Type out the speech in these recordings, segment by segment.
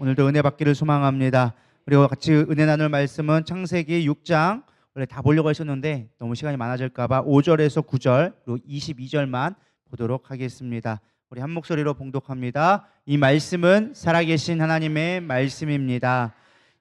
오늘도 은혜 받기를 소망합니다. 그리고 같이 은혜 나눌 말씀은 창세기 6장, 원래 다 보려고 하셨는데 너무 시간이 많아질까 봐 5절에서 9절 그리고 22절만 보도록 하겠습니다. 우리 한 목소리로 봉독합니다. 이 말씀은 살아계신 하나님의 말씀입니다.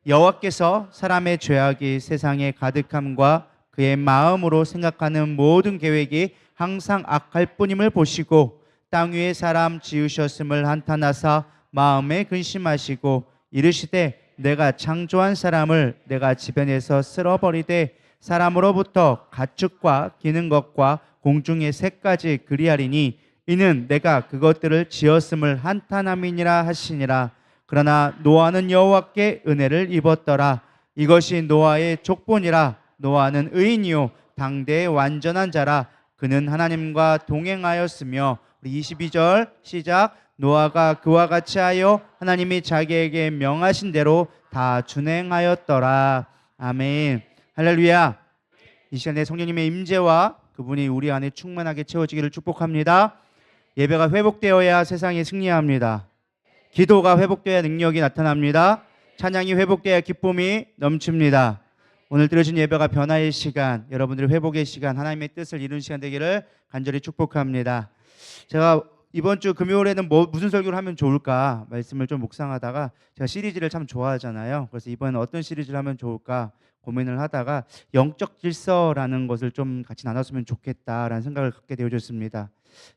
여호와께서 사람의 죄악이 세상에 가득함과 그의 마음으로 생각하는 모든 계획이 항상 악할 뿐임을 보시고 땅 위에 사람 지으셨음을 한탄하사 마음에 근심하시고 이르시되 내가 창조한 사람을 내가 지변에서 쓸어버리되 사람으로부터 가축과 기는 것과 공중의 새까지 그리하리니 이는 내가 그것들을 지었음을 한탄함이니라 하시니라. 그러나 노아는 여호와께 은혜를 입었더라. 이것이 노아의 족본이라. 노아는 의인이요 당대의 완전한 자라. 그는 하나님과 동행하였으며. 우리 22절 시작. 노아가 그와 같이 하여 하나님이 자기에게 명하신 대로 다 준행하였더라. 아멘. 할렐루야. 이 시간에 성령님의 임재와 그분이 우리 안에 충만하게 채워지기를 축복합니다. 예배가 회복되어야 세상이 승리합니다. 기도가 회복되어야 능력이 나타납니다. 찬양이 회복되어야 기쁨이 넘칩니다. 오늘 드려진 예배가 변화의 시간, 여러분들의 회복의 시간, 하나님의 뜻을 이루는 시간 되기를 간절히 축복합니다. 제가 이번 주 금요일에는 무슨 설교를 하면 좋을까 말씀을 좀 묵상하다가 제가 시리즈를 참 좋아하잖아요. 그래서 이번엔 어떤 시리즈를 하면 좋을까 고민을 하다가 영적 질서라는 것을 좀 같이 나눴으면 좋겠다라는 생각을 갖게 되어졌습니다.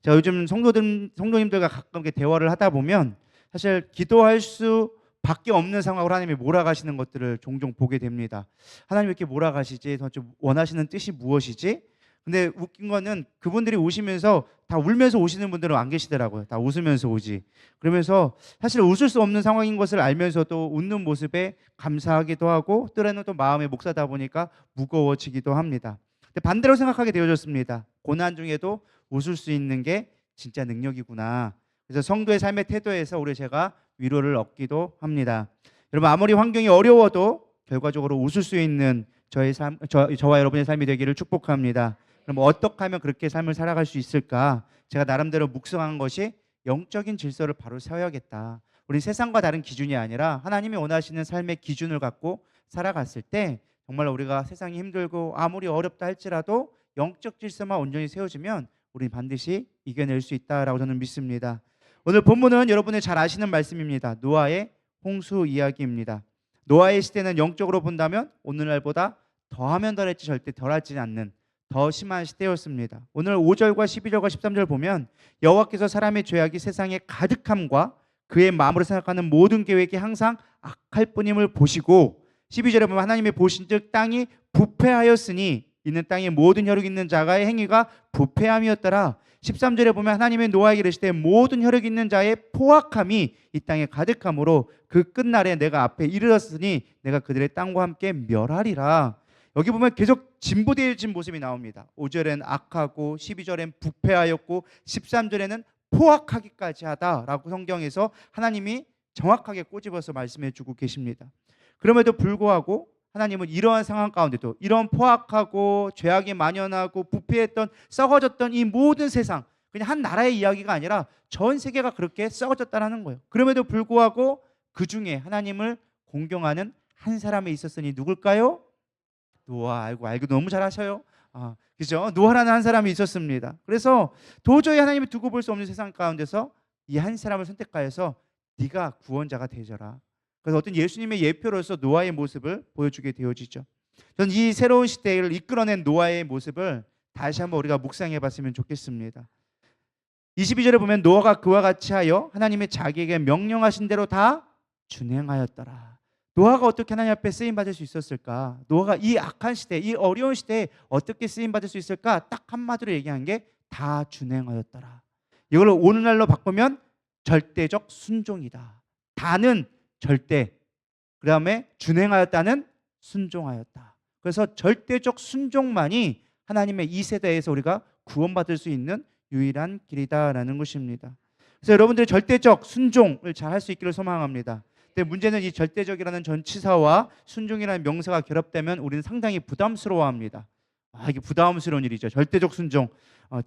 제가 요즘 성도님들과 가끔 대화를 하다 보면 사실 기도할 수밖에 없는 상황으로 하나님이 몰아가시는 것들을 종종 보게 됩니다. 하나님 왜 이렇게 몰아가시지? 도대체 원하시는 뜻이 무엇이지? 근데 웃긴 거는 그분들이 오시면서 다 울면서 오시는 분들은 안 계시더라고요. 다 웃으면서 오지. 그러면서 사실 웃을 수 없는 상황인 것을 알면서도 웃는 모습에 감사하기도 하고 때로는 또 마음의 몫하다 보니까 무거워지기도 합니다. 근데 반대로 생각하게 되어졌습니다. 고난 중에도 웃을 수 있는 게 진짜 능력이구나. 그래서 성도의 삶의 태도에서 제가 위로를 얻기도 합니다. 여러분 아무리 환경이 어려워도 결과적으로 웃을 수 있는 저와 여러분의 삶이 되기를 축복합니다. 그럼 어떻게 하면 그렇게 삶을 살아갈 수 있을까? 제가 나름대로 묵상한 것이 영적인 질서를 바로 세워야겠다. 우리 세상과 다른 기준이 아니라 하나님이 원하시는 삶의 기준을 갖고 살아갔을 때 정말 우리가 세상이 힘들고 아무리 어렵다 할지라도 영적 질서만 온전히 세워지면 우리는 반드시 이겨낼 수 있다라고 저는 믿습니다. 오늘 본문은 여러분이 잘 아시는 말씀입니다. 노아의 홍수 이야기입니다. 노아의 시대는 영적으로 본다면 오늘날보다 더하면 더했지 절대 덜하지 않는 더 심한 시대였습니다. 오늘 5절과 12절과 13절 보면 여호와께서 사람의 죄악이 세상에 가득함과 그의 마음으로 생각하는 모든 계획이 항상 악할 뿐임을 보시고 12절에 보면 하나님이 보신즉 땅이 부패하였으니 이는 땅에 모든 혈육 있는 자가의 행위가 부패함이었더라. 13절에 보면 하나님의 노아에게 이르시되 모든 혈육 있는 자의 포악함이 이 땅에 가득함으로 그 끝날에 내가 앞에 이르렀으니 내가 그들의 땅과 함께 멸하리라. 여기 보면 계속 진보되어진 모습이 나옵니다. 5절엔 악하고 12절엔 부패하였고 13절에는 포악하기까지 하다라고 성경에서 하나님이 정확하게 꼬집어서 말씀해 주고 계십니다. 그럼에도 불구하고 하나님은 이러한 상황 가운데도 이런 포악하고 죄악이 만연하고 부패했던 썩어졌던 이 모든 세상, 그냥 한 나라의 이야기가 아니라 전 세계가 그렇게 썩어졌다는 거예요. 그럼에도 불구하고 그 중에 하나님을 공경하는 한 사람이 있었으니 누굴까요? 노아. 알고 너무 잘하셔요. 그죠? 노아라는 한 사람이 있었습니다. 그래서 도저히 하나님이 두고 볼 수 없는 세상 가운데서 이 한 사람을 선택하여서 네가 구원자가 되져라. 그래서 어떤 예수님의 예표로서 노아의 모습을 보여주게 되어지죠. 저는 이 새로운 시대를 이끌어낸 노아의 모습을 다시 한번 우리가 묵상해 봤으면 좋겠습니다. 22절에 보면 노아가 그와 같이 하여 하나님의 자기에게 명령하신 대로 다 준행하였더라. 노아가 어떻게 하나님 앞에 쓰임받을 수 있었을까? 노아가 이 악한 시대, 이 어려운 시대에 어떻게 쓰임받을 수 있을까? 딱 한마디로 얘기한 게 다 준행하였더라. 이걸 오늘날로 바꾸면 절대적 순종이다. 다는 절대, 그 다음에 준행하였다는 순종하였다. 그래서 절대적 순종만이 하나님의 이 세대에서 우리가 구원받을 수 있는 유일한 길이다라는 것입니다. 그래서 여러분들이 절대적 순종을 잘 할 수 있기를 소망합니다. 근데 문제는 이 절대적이라는 전치사와 순종이라는 명사가 결합되면 우리는 상당히 부담스러워합니다. 이게 부담스러운 일이죠. 절대적 순종.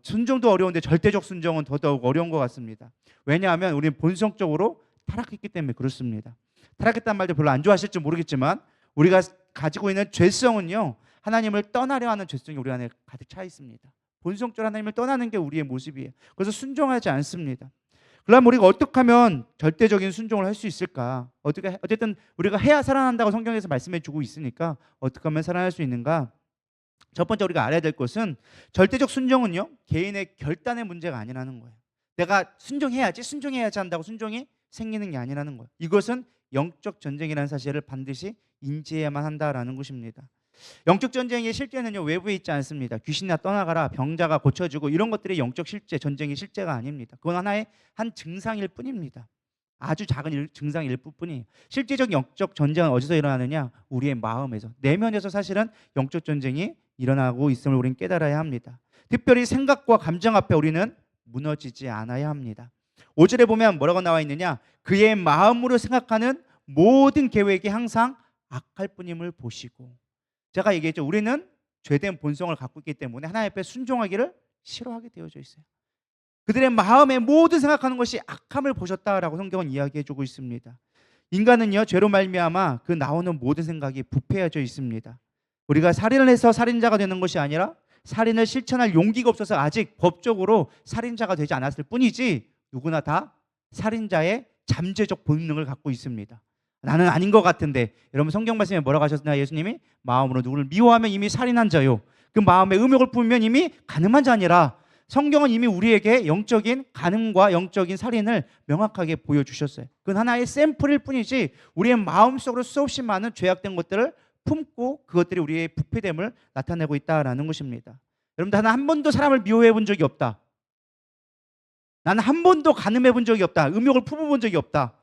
순종도 어려운데 절대적 순종은 더더욱 어려운 것 같습니다. 왜냐하면 우리는 본성적으로 타락했기 때문에 그렇습니다. 타락했다는 말도 별로 안 좋아하실지 모르겠지만 우리가 가지고 있는 죄성은요, 하나님을 떠나려 하는 죄성이 우리 안에 가득 차 있습니다. 본성적으로 하나님을 떠나는 게 우리의 모습이에요. 그래서 순종하지 않습니다. 그럼 우리가 어떻게 하면 절대적인 순종을 할 수 있을까? 어쨌든 우리가 해야 살아난다고 성경에서 말씀해 주고 있으니까 어떻게 하면 살아날 수 있는가? 첫 번째 우리가 알아야 될 것은 절대적 순종은요, 개인의 결단의 문제가 아니라는 거예요. 내가 순종해야지 한다고 순종이 생기는 게 아니라는 거예요. 이것은 영적 전쟁이라는 사실을 반드시 인지해야만 한다라는 것입니다. 영적 전쟁의 실제는요, 외부에 있지 않습니다. 귀신이나 떠나가라, 병자가 고쳐지고 이런 것들이 영적 실제, 전쟁의 실제가 아닙니다. 그건 하나의 한 증상일 뿐입니다. 아주 작은 증상일 뿐이에요. 실제적 영적 전쟁은 어디서 일어나느냐? 우리의 마음에서, 내면에서 사실은 영적 전쟁이 일어나고 있음을 우리는 깨달아야 합니다. 특별히 생각과 감정 앞에 우리는 무너지지 않아야 합니다. 5절에 보면 뭐라고 나와 있느냐? 그의 마음으로 생각하는 모든 계획이 항상 악할 뿐임을 보시고. 제가 얘기했죠. 우리는 죄된 본성을 갖고 있기 때문에 하나님 앞에 순종하기를 싫어하게 되어져 있어요. 그들의 마음에 모든 생각하는 것이 악함을 보셨다라고 성경은 이야기해주고 있습니다. 인간은요, 죄로 말미암아 그 나오는 모든 생각이 부패해져 있습니다. 우리가 살인을 해서 살인자가 되는 것이 아니라 살인을 실천할 용기가 없어서 아직 법적으로 살인자가 되지 않았을 뿐이지, 누구나 다 살인자의 잠재적 본능을 갖고 있습니다. 나는 아닌 것 같은데, 여러분 성경 말씀에 뭐라고 하셨나요? 예수님이 마음으로 누구를 미워하면 이미 살인한 자요, 그 마음에 음욕을 품으면 이미 간음한 자니라. 성경은 이미 우리에게 영적인 간음과 영적인 살인을 명확하게 보여주셨어요. 그건 하나의 샘플일 뿐이지 우리의 마음속으로 수없이 많은 죄악된 것들을 품고 그것들이 우리의 부패됨을 나타내고 있다라는 것입니다. 여러분, 나는 한 번도 사람을 미워해 본 적이 없다. 나는 한 번도 간음해 본 적이 없다. 음욕을 품어본 적이 없다.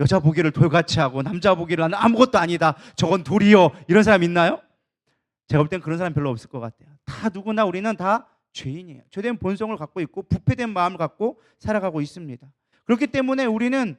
여자 보기를 돌같이 하고 남자 보기를 나는 아무것도 아니다, 저건 돌이요, 이런 사람 있나요? 제가 볼 땐 그런 사람 별로 없을 것 같아요. 다 누구나 우리는 다 죄인이에요. 죄된 본성을 갖고 있고 부패된 마음을 갖고 살아가고 있습니다. 그렇기 때문에 우리는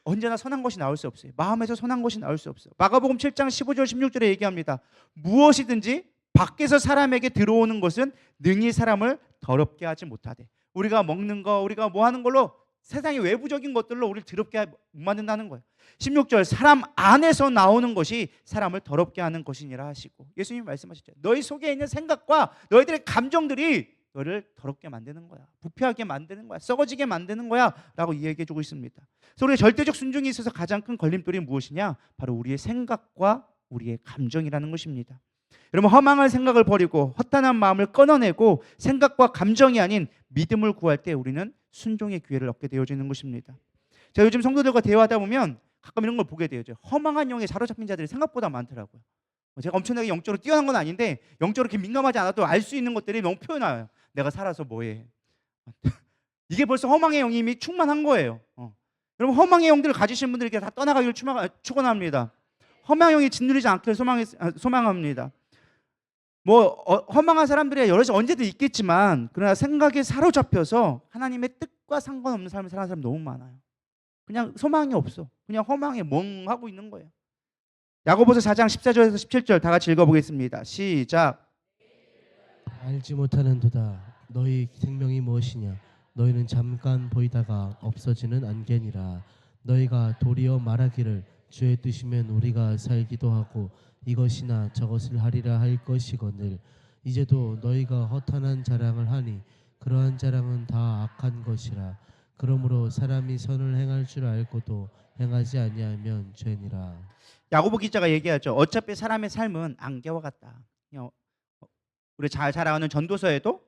언제나 선한 것이 나올 수 없어요. 마음에서 선한 것이 나올 수 없어요. 마가복음 7장 15절 16절에 얘기합니다. 무엇이든지 밖에서 사람에게 들어오는 것은 능히 사람을 더럽게 하지 못하되. 우리가 먹는 거, 우리가 뭐 하는 걸로, 세상의 외부적인 것들로 우리를 더럽게 못 만든다는 거예요. 16절, 사람 안에서 나오는 것이 사람을 더럽게 하는 것이니라 하시고, 예수님이 말씀하셨죠. 너희 속에 있는 생각과 너희들의 감정들이 너를 더럽게 만드는 거야, 부패하게 만드는 거야, 썩어지게 만드는 거야 라고 이야기해 주고 있습니다. 그래서 우리의 절대적 순종에 있어서 가장 큰 걸림돌이 무엇이냐? 바로 우리의 생각과 우리의 감정이라는 것입니다. 여러분, 허망한 생각을 버리고 허탄한 마음을 끊어내고 생각과 감정이 아닌 믿음을 구할 때 우리는 순종의 기회를 얻게 되어지는 것입니다. 제가 요즘 성도들과 대화하다 보면 가끔 이런 걸 보게 되죠. 허망한 영에 사로잡힌 자들이 생각보다 많더라고요. 제가 엄청나게 영적으로 뛰어난 건 아닌데 영적으로 이렇게 민감하지 않아도 알 수 있는 것들이 너무 표현해요. 내가 살아서 뭐해. 이게 벌써 허망의 영이 이미 충만한 거예요. 여러분, 허망의 영들을 가지신 분들에게 다 떠나가기를 축원합니다. 허망의 영이 짓누르지 않기를 소망합니다. 허망한 사람들이 여럿이 언제든 있겠지만, 그러나 생각에 사로잡혀서 하나님의 뜻과 상관없는 삶을 사는 사람 너무 많아요. 그냥 소망이 없어. 그냥 허망에 멍하고 있는 거예요. 야고보서 4장 14절에서 17절 다 같이 읽어보겠습니다. 시작. 알지 못하는도다. 너희 생명이 무엇이냐? 너희는 잠깐 보이다가 없어지는 안개니라. 너희가 도리어 말하기를 주의 뜻이면 우리가 살기도 하고 이것이나 저것을 하리라 할 것이거늘 이제도 너희가 허탄한 자랑을 하니 그러한 자랑은 다 악한 것이라. 그러므로 사람이 선을 행할 줄 알고도 행하지 아니하면 죄니라. 야고보 기자가 얘기하죠. 어차피 사람의 삶은 안개와 같다. 우리 잘 알아가는 전도서에도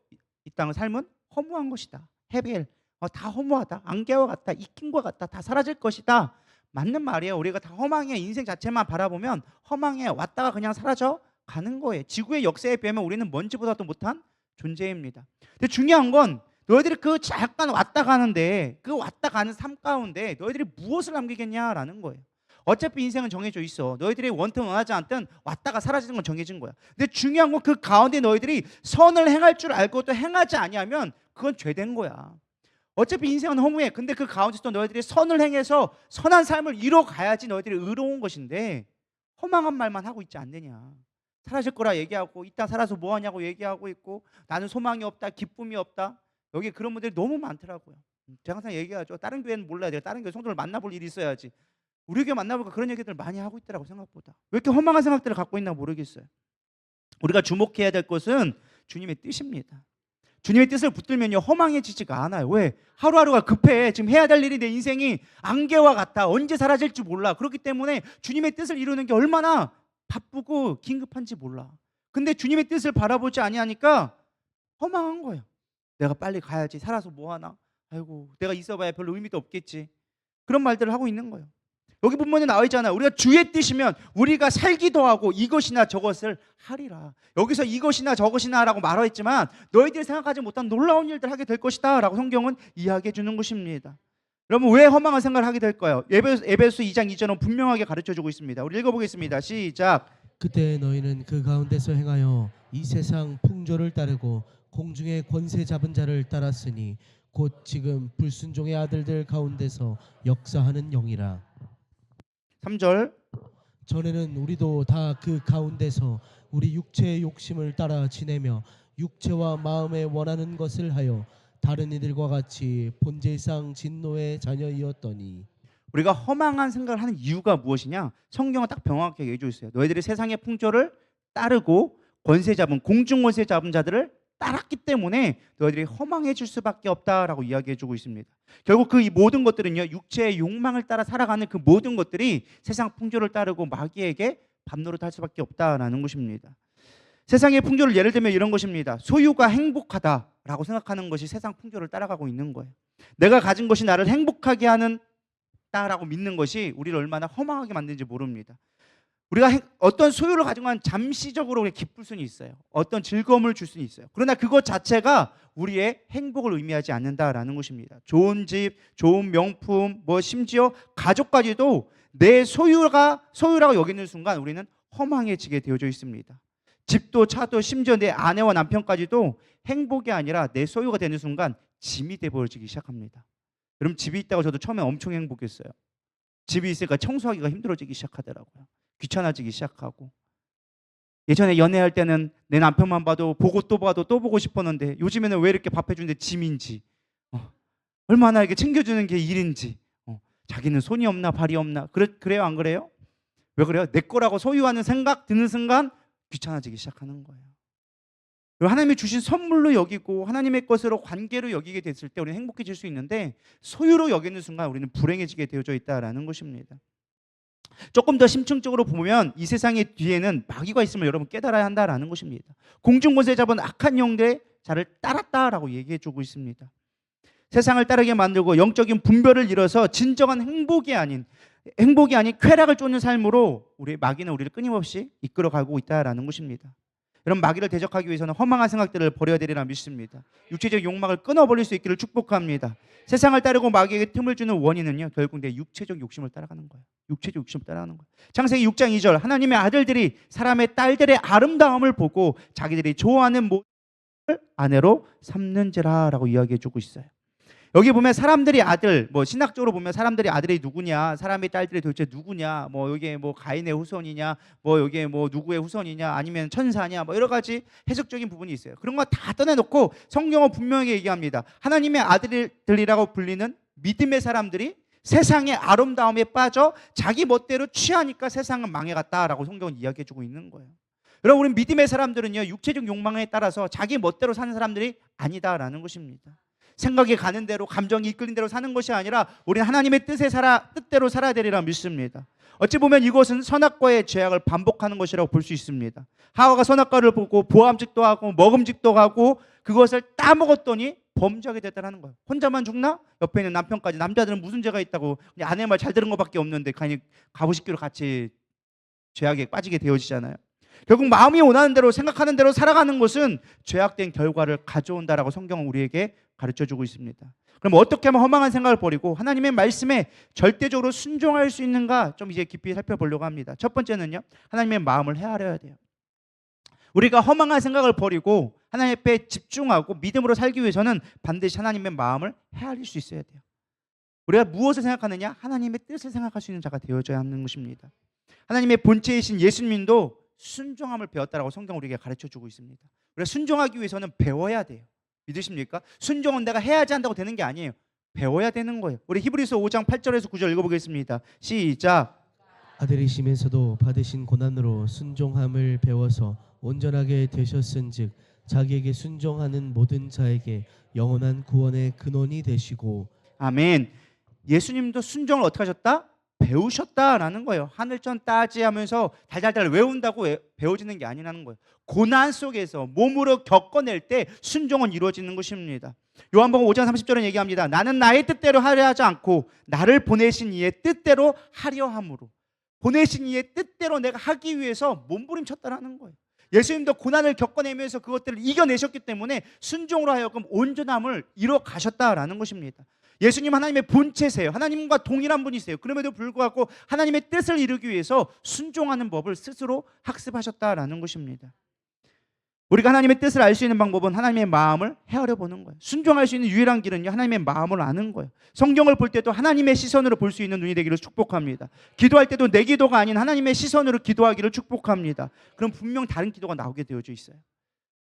이 땅의 삶은 허무한 것이다. 헤벨, 다 허무하다. 안개와 같다. 익힌과 같다. 다 사라질 것이다. 맞는 말이에요. 우리가 다 허망의 인생 자체만 바라보면 허망에 왔다가 그냥 사라져 가는 거예요. 지구의 역사에 비하면 우리는 먼지보다도 못한 존재입니다. 근데 중요한 건 너희들이 그 잠깐 왔다 가는데, 그 왔다 가는 삶 가운데 너희들이 무엇을 남기겠냐라는 거예요. 어차피 인생은 정해져 있어. 너희들이 원튼 원하지 않든 왔다가 사라지는 건 정해진 거야. 근데 중요한 건 그 가운데 너희들이 선을 행할 줄 알고 또 행하지 아니하면 그건 죄된 거야. 어차피 인생은 허무해. 근데 그 가운데서 너희들이 선을 행해서 선한 삶을 이뤄가야지 너희들이 의로운 것인데, 허망한 말만 하고 있지 않느냐. 사라질 거라 얘기하고 이 땅 살아서 뭐 하냐고 얘기하고 있고 나는 소망이 없다, 기쁨이 없다. 여기 그런 분들이 너무 많더라고요. 제가 항상 얘기하죠. 다른 교회는 몰라야 돼요. 다른 교회 성도를 만나볼 일이 있어야지. 우리 교회 만나보니까 그런 얘기들 많이 하고 있더라고. 생각보다 왜 이렇게 허망한 생각들을 갖고 있나 모르겠어요. 우리가 주목해야 될 것은 주님의 뜻입니다. 주님의 뜻을 붙들면요 허망해지지가 않아요. 왜? 하루하루가 급해. 지금 해야 될 일이 내 인생이 안개와 같아. 언제 사라질지 몰라. 그렇기 때문에 주님의 뜻을 이루는 게 얼마나 바쁘고 긴급한지 몰라. 근데 주님의 뜻을 바라보지 아니하니까 허망한 거예요. 내가 빨리 가야지. 살아서 뭐하나. 아이고 내가 있어봐야 별로 의미도 없겠지. 그런 말들을 하고 있는 거예요. 여기 본문에 나와 있잖아요. 우리가 주의 뜻이면 우리가 살기도 하고 이것이나 저것을 하리라. 여기서 이것이나 저것이나 라고 말하였지만 너희들이 생각하지 못한 놀라운 일들 하게 될 것이다 라고 성경은 이야기해 주는 것입니다. 여러분 왜 허망한 생각을 하게 될까요? 에베소 2장 2절은 분명하게 가르쳐주고 있습니다. 우리 읽어보겠습니다. 시작. 그때 너희는 그 가운데서 행하여 이 세상 풍조를 따르고 공중의 권세 잡은 자를 따랐으니 곧 지금 불순종의 아들들 가운데서 역사하는 영이라. 3절. 전에는 우리도 다 그 가운데서 우리 육체의 욕심을 따라 지내며 육체와 마음에 원하는 것을 하여 다른 이들과 같이 본질상 진노의 자녀이었더니. 우리가 허망한 생각을 하는 이유가 무엇이냐? 성경은 딱 명확하게 얘기해 주고 있어요. 너희들이 세상의 풍조를 따르고 권세 잡은 공중 권세 잡은 자들을 따랐기 때문에 너희들이 허망해질 수밖에 없다라고 이야기해 주고 있습니다. 결국 그 이 모든 것들은요 육체의 욕망을 따라 살아가는 그 모든 것들이 세상 풍조를 따르고 마귀에게 밥노릇할 수밖에 없다라는 것입니다. 세상의 풍조를 예를 들면 이런 것입니다. 소유가 행복하다라고 생각하는 것이 세상 풍조를 따라가고 있는 거예요. 내가 가진 것이 나를 행복하게 하는 다라고 믿는 것이 우리를 얼마나 허망하게 만드는지 모릅니다. 우리가 어떤 소유를 가지고 한 잠시적으로 기쁠 수는 있어요. 어떤 즐거움을 줄 수는 있어요. 그러나 그것 자체가 우리의 행복을 의미하지 않는다라는 것입니다. 좋은 집, 좋은 명품, 뭐 심지어 가족까지도 내 소유라고 여기는 순간 우리는 허망해지게 되어져 있습니다. 집도 차도 심지어 내 아내와 남편까지도 행복이 아니라 내 소유가 되는 순간 짐이 되어버리기 시작합니다. 여러분 집이 있다고 저도 처음에 엄청 행복했어요. 집이 있으니까 청소하기가 힘들어지기 시작하더라고요. 귀찮아지기 시작하고. 예전에 연애할 때는 내 남편만 봐도 보고 또 봐도 또 보고 싶었는데 요즘에는 왜 이렇게 밥 해주는데 짐인지, 얼마나 이렇게 챙겨주는 게 일인지, 자기는 손이 없나 발이 없나. 그래요 안 그래요? 왜 그래요? 내 거라고 소유하는 생각 드는 순간 귀찮아지기 시작하는 거예요. 하나님이 주신 선물로 여기고 하나님의 것으로 관계로 여기게 됐을 때 우리는 행복해질 수 있는데 소유로 여기는 순간 우리는 불행해지게 되어져 있다라는 것입니다. 조금 더 심층적으로 보면 이 세상의 뒤에는 마귀가 있음을 여러분 깨달아야 한다라는 것입니다. 공중권세 잡은 악한 영들의 자를 따랐다라고 얘기해주고 있습니다. 세상을 따르게 만들고 영적인 분별을 잃어서 진정한 행복이 아닌 쾌락을 쫓는 삶으로 마귀는 우리를 끊임없이 이끌어가고 있다라는 것입니다. 여러분 마귀를 대적하기 위해서는 허망한 생각들을 버려야 되리라 믿습니다. 육체적 욕망을 끊어버릴 수 있기를 축복합니다. 세상을 따르고 마귀에게 틈을 주는 원인은요 결국 내 육체적 욕심을 따라가는 거예요. 육체적 욕심을 따라가는 거예요. 창세기 6장 2절 하나님의 아들들이 사람의 딸들의 아름다움을 보고 자기들이 좋아하는 모든 아내로 삼는지라라고 이야기해주고 있어요. 여기 보면 사람들이 아들, 신학적으로 보면 사람들이 아들이 누구냐, 사람의 딸들이 도대체 누구냐, 여기에 가인의 후손이냐, 여기에 누구의 후손이냐, 아니면 천사냐, 여러 가지 해석적인 부분이 있어요. 그런 거 다 떠내놓고 성경은 분명하게 얘기합니다. 하나님의 아들들이라고 불리는 믿음의 사람들이 세상의 아름다움에 빠져 자기 멋대로 취하니까 세상은 망해갔다라고 성경은 이야기해주고 있는 거예요. 여러분 우리 믿음의 사람들은요 육체적 욕망에 따라서 자기 멋대로 사는 사람들이 아니다라는 것입니다. 생각이 가는 대로 감정이 이끌린 대로 사는 것이 아니라 우리는 하나님의 뜻대로 살아야 되리라 믿습니다. 어찌 보면 이것은 선악과의 죄악을 반복하는 것이라고 볼 수 있습니다. 하와가 선악과를 보고 보암직도 하고 먹음직도 하고 그것을 따먹었더니 범죄하게 됐다는 거예요. 혼자만 죽나? 옆에 있는 남편까지. 남자들은 무슨 죄가 있다고 그냥 아내 말 잘 들은 것밖에 없는데 그냥 가부식기로 같이 죄악에 빠지게 되어지잖아요. 결국 마음이 원하는 대로 생각하는 대로 살아가는 것은 죄악된 결과를 가져온다라고 성경은 우리에게 가르쳐주고 있습니다. 그럼 어떻게 하면 허망한 생각을 버리고 하나님의 말씀에 절대적으로 순종할 수 있는가 좀 이제 깊이 살펴보려고 합니다. 첫 번째는요 하나님의 마음을 헤아려야 돼요. 우리가 허망한 생각을 버리고 하나님 앞에 집중하고 믿음으로 살기 위해서는 반드시 하나님의 마음을 헤아릴 수 있어야 돼요. 우리가 무엇을 생각하느냐? 하나님의 뜻을 생각할 수 있는 자가 되어져야 하는 것입니다. 하나님의 본체이신 예수님도 순종함을 배웠다라고 성경 우리에게 가르쳐주고 있습니다. 우리가 순종하기 위해서는 배워야 돼요. 믿으십니까? 순종은 내가 해야지 한다고 되는 게 아니에요. 배워야 되는 거예요. 우리 히브리서 5장 8절에서 9절 읽어보겠습니다. 시작. 아들이시면서도 받으신 고난으로 순종함을 배워서 온전하게 되셨은즉 자기에게 순종하는 모든 자에게 영원한 구원의 근원이 되시고. 아멘. 예수님도 순종을 어떻게 하셨다? 배우셨다라는 거예요. 하늘천 따지 하면서 달달달 외운다고 배워지는 게 아니라는 거예요. 고난 속에서 몸으로 겪어낼 때 순종은 이루어지는 것입니다. 요한복음 5장 30절은 얘기합니다. 나는 나의 뜻대로 하려 하지 않고 나를 보내신 이의 뜻대로 하려 함으로. 보내신 이의 뜻대로 내가 하기 위해서 몸부림쳤다라는 거예요. 예수님도 고난을 겪어내면서 그것들을 이겨내셨기 때문에 순종으로 하여금 온전함을 이뤄 가셨다라는 것입니다. 예수님 하나님의 본체세요. 하나님과 동일한 분이세요. 그럼에도 불구하고 하나님의 뜻을 이루기 위해서 순종하는 법을 스스로 학습하셨다라는 것입니다. 우리가 하나님의 뜻을 알 수 있는 방법은 하나님의 마음을 헤아려 보는 거예요. 순종할 수 있는 유일한 길은요, 하나님의 마음을 아는 거예요. 성경을 볼 때도 하나님의 시선으로 볼 수 있는 눈이 되기를 축복합니다. 기도할 때도 내 기도가 아닌 하나님의 시선으로 기도하기를 축복합니다. 그럼 분명 다른 기도가 나오게 되어져 있어요.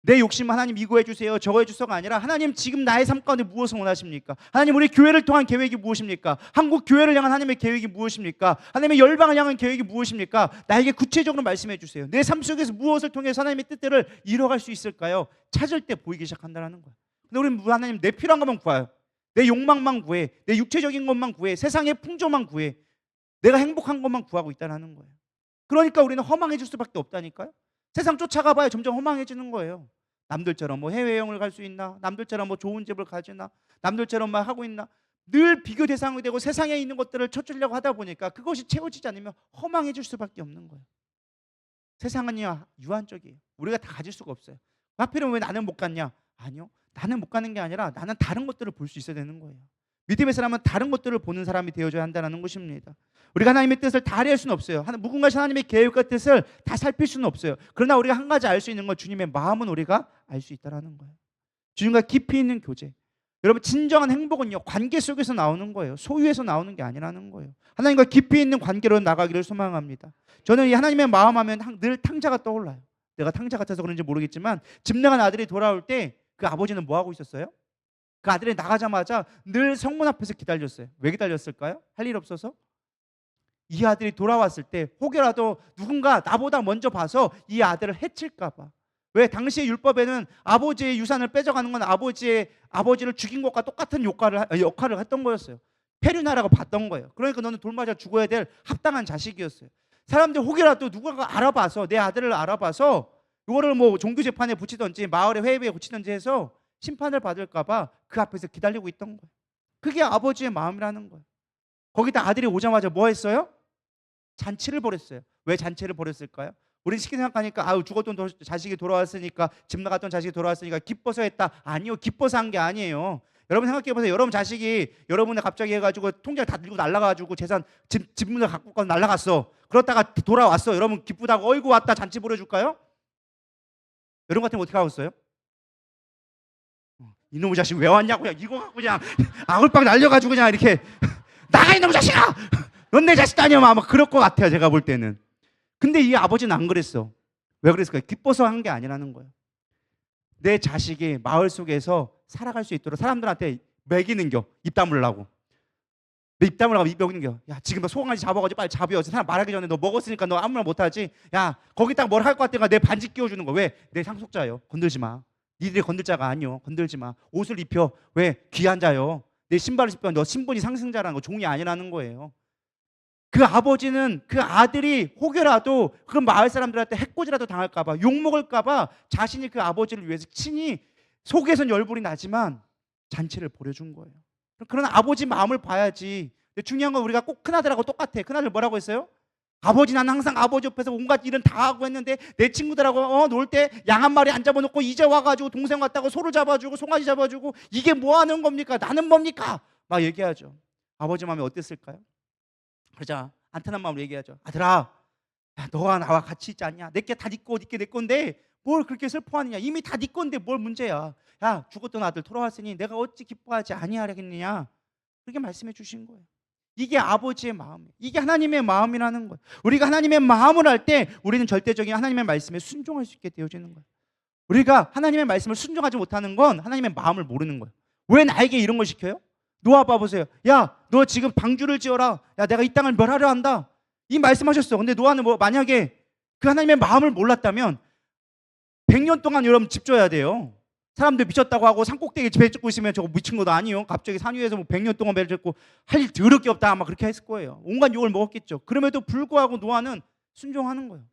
내 욕심 하나님 이거 해주세요 저거 해주세요가 아니라 하나님 지금 나의 삶 가운데 무엇을 원하십니까? 하나님 우리 교회를 통한 계획이 무엇입니까? 한국 교회를 향한 하나님의 계획이 무엇입니까? 하나님의 열방을 향한 계획이 무엇입니까? 나에게 구체적으로 말씀해 주세요. 내 삶 속에서 무엇을 통해서 하나님의 뜻대로 이뤄갈 수 있을까요? 찾을 때 보이기 시작한다는 거예요. 근데 우리는 하나님 내 필요한 것만 구해요. 내 욕망만 구해. 내 육체적인 것만 구해. 세상의 풍조만 구해. 내가 행복한 것만 구하고 있다는 거예요. 그러니까 우리는 허망해질 수밖에 없다니까요. 세상 쫓아가봐야 점점 허망해지는 거예요. 남들처럼 뭐 해외여행을 갈 수 있나? 남들처럼 뭐 좋은 집을 가지나? 남들처럼 막 하고 있나? 늘 비교 대상이 되고 세상에 있는 것들을 찾으려고 하다 보니까 그것이 채워지지 않으면 허망해질 수밖에 없는 거예요. 세상은요 유한적이에요. 우리가 다 가질 수가 없어요. 하필이면 왜 나는 못 갔냐? 아니요. 나는 못 가는 게 아니라 나는 다른 것들을 볼 수 있어야 되는 거예요. 믿음의 사람은 다른 것들을 보는 사람이 되어줘야 한다는 것입니다. 우리가 하나님의 뜻을 다 알 수는 없어요. 무궁하신 하나님의 계획과 뜻을 다 살필 수는 없어요. 그러나 우리가 한 가지 알 수 있는 건 주님의 마음은 우리가 알 수 있다는 거예요. 주님과 깊이 있는 교제. 여러분 진정한 행복은요 관계 속에서 나오는 거예요. 소유에서 나오는 게 아니라는 거예요. 하나님과 깊이 있는 관계로 나가기를 소망합니다. 저는 이 하나님의 마음 하면 늘 탕자가 떠올라요. 내가 탕자 같아서 그런지 모르겠지만 집 나간 아들이 돌아올 때 그 아버지는 뭐 하고 있었어요? 그 아들이 나가자마자 늘 성문 앞에서 기다렸어요. 왜 기다렸을까요? 할 일 없어서? 이 아들이 돌아왔을 때 혹여라도 누군가 나보다 먼저 봐서 이 아들을 해칠까 봐. 왜? 당시의 율법에는 아버지의 유산을 뺏어가는 건 아버지를 죽인 것과 똑같은 역할을 했던 거였어요. 페류나라고 봤던 거예요. 그러니까 너는 돌맞아 죽어야 될 합당한 자식이었어요. 사람들 혹여라도 누군가 알아봐서 내 아들을 알아봐서 이거를 뭐 종교 재판에 붙이든지 마을의 회의에 붙이든지 해서 심판을 받을까 봐 그 앞에서 기다리고 있던 거예요. 그게 아버지의 마음이라는 거예요. 거기다 아들이 오자마자 뭐 했어요? 잔치를 벌였어요. 왜 잔치를 벌였을까요? 우린 쉽게 생각하니까 아유 죽었던 자식이 돌아왔으니까 집 나갔던 자식이 돌아왔으니까 기뻐서 했다. 아니요. 기뻐서 한 게 아니에요. 여러분 생각해보세요. 여러분 자식이 여러분을 갑자기 해가지고 통장을 다 들고 날라가지고 재산 집문을 갖고 가서 날라갔어. 그러다가 돌아왔어. 여러분 기쁘다고 어이구 왔다 잔치 벌여줄까요? 여러분 같으면 어떻게 하겠어요? 이놈의 자식 왜 왔냐고 그냥 이거 갖고 그냥 아울빵 날려가지고 그냥 이렇게 나가 이놈의 자식아! 넌 내 자식도 아니야 아마 그럴 것 같아요. 제가 볼 때는. 근데 이 아버지는 안 그랬어. 왜 그랬을까요? 기뻐서 한 게 아니라는 거예요. 내 자식이 마을 속에서 살아갈 수 있도록 사람들한테 먹이는 겨. 입 다물라고. 내 입 다물라고 입 먹이는 겨. 야 지금 너 소강아지 잡아가지고 빨리 잡여. 사람 말하기 전에 너 먹었으니까 너 아무 말 못하지. 야 거기 딱 뭘 할 것 같으니까 내 반지 끼워주는 거. 왜? 내 상속자예요. 건들지 마. 니들이 건들 자가 아니요. 건들지 마. 옷을 입혀. 왜? 귀한 자요. 내 신발을 신으면 너 신분이 상승자라는 거. 종이 아니라는 거예요. 그 아버지는 그 아들이 혹여라도 그 마을 사람들한테 해코지라도 당할까 봐 욕먹을까 봐 자신이 그 아버지를 위해서 친히 속에선 열불이 나지만 잔치를 벌여준 거예요. 그런 아버지 마음을 봐야지. 근데 중요한 건 우리가 꼭 큰아들하고 똑같아. 큰아들 뭐라고 했어요? 아버지 나는 항상 아버지 옆에서 온갖 일은 다 하고 했는데 내 친구들하고 놀 때 양 한 마리 안 잡아놓고 이제 와가지고 동생 왔다고 소를 잡아주고 송아지 잡아주고 이게 뭐 하는 겁니까? 나는 뭡니까? 막 얘기하죠. 아버지 마음이 어땠을까요? 그러자 안타난 마음으로 얘기하죠. 아들아, 야, 너가 나와 같이 있지 않냐? 내게 다 네 거, 네게 내 건데 뭘 그렇게 슬퍼하느냐? 이미 다 네 건데 뭘 문제야? 야, 죽었던 아들 돌아왔으니 내가 어찌 기뻐하지 아니하겠느냐? 그렇게 말씀해 주신 거예요. 이게 아버지의 마음이에요. 이게 하나님의 마음이라는 거예요. 우리가 하나님의 마음을 할 때 우리는 절대적인 하나님의 말씀에 순종할 수 있게 되어지는 거예요. 우리가 하나님의 말씀을 순종하지 못하는 건 하나님의 마음을 모르는 거예요. 왜 나에게 이런 걸 시켜요? 노아 봐보세요. 야, 너 지금 방주를 지어라. 야, 내가 이 땅을 멸하려 한다. 이 말씀하셨어. 근데 노아는 뭐 만약에 그 하나님의 마음을 몰랐다면 100년 동안 여러분 집 줘야 돼요. 사람들 미쳤다고 하고 산꼭대기에 배 짓고 있으면 저거 미친 것도 아니에요. 갑자기 산 위에서 뭐 100년 동안 배를 짓고 할 일 더럽게 없다 아마 그렇게 했을 거예요. 온갖 욕을 먹었겠죠. 그럼에도 불구하고 노아는 순종하는 거예요.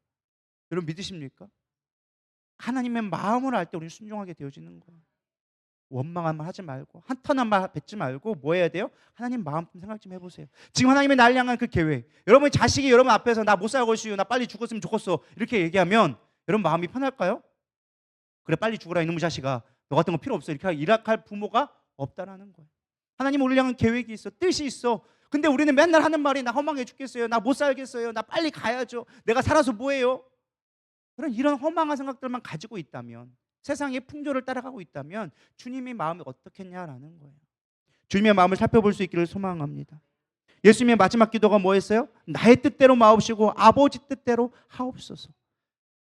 여러분 믿으십니까? 하나님의 마음을 알 때 우리는 순종하게 되어지는 거예요. 원망한 말 하지 말고 한탄한 말 뱉지 말고 뭐 해야 돼요? 하나님 마음 좀 생각 좀 해보세요. 지금 하나님의 날 향한 그 계획, 여러분의 자식이 여러분 앞에서 나 못 살고 있어요, 나 빨리 죽었으면 좋겠어 이렇게 얘기하면 여러분 마음이 편할까요? 그래 빨리 죽어라 이놈의 자식아, 너 같은 거 필요 없어 이렇게 일학할 부모가 없다라는 거예요. 하나님 우리를 향한 계획이 있어, 뜻이 있어. 근데 우리는 맨날 하는 말이 나 허망해 죽겠어요, 나 못 살겠어요, 나 빨리 가야죠, 내가 살아서 뭐해요? 이런 허망한 생각들만 가지고 있다면, 세상의 풍조를 따라가고 있다면 주님의 마음이 어떻겠냐라는 거예요. 주님의 마음을 살펴볼 수 있기를 소망합니다. 예수님의 마지막 기도가 뭐였어요? 나의 뜻대로 마옵시고 아버지 뜻대로 하옵소서.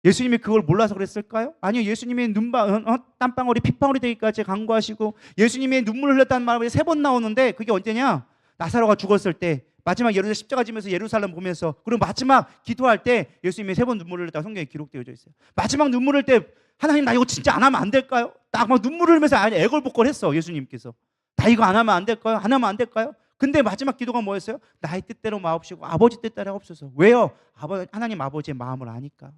예수님이 그걸 몰라서 그랬을까요? 아니요. 예수님이 땀방울이 핏방울이 되기까지 간구하시고 예수님이 눈물을 흘렸다는 말이 3번 나오는데 그게 언제냐? 나사로가 죽었을 때 마지막 예루살렘 십자가 지면서 예루살렘 보면서, 그리고 마지막 기도할 때 예수님이 3번 눈물을 흘렸다고 성경에 기록되어져 있어요. 마지막 눈물 흘릴 때 하나님 나 이거 진짜 안 하면 안 될까요? 딱 막 눈물을 흘리면서 애걸복걸했어. 예수님께서 나 이거 안 하면 안 될까요? 안 하면 안 될까요? 근데 마지막 기도가 뭐였어요? 나의 뜻대로 마옵시고 아버지 뜻대로 하옵소서. 왜요? 하나님 아버지의 마음을 아니까.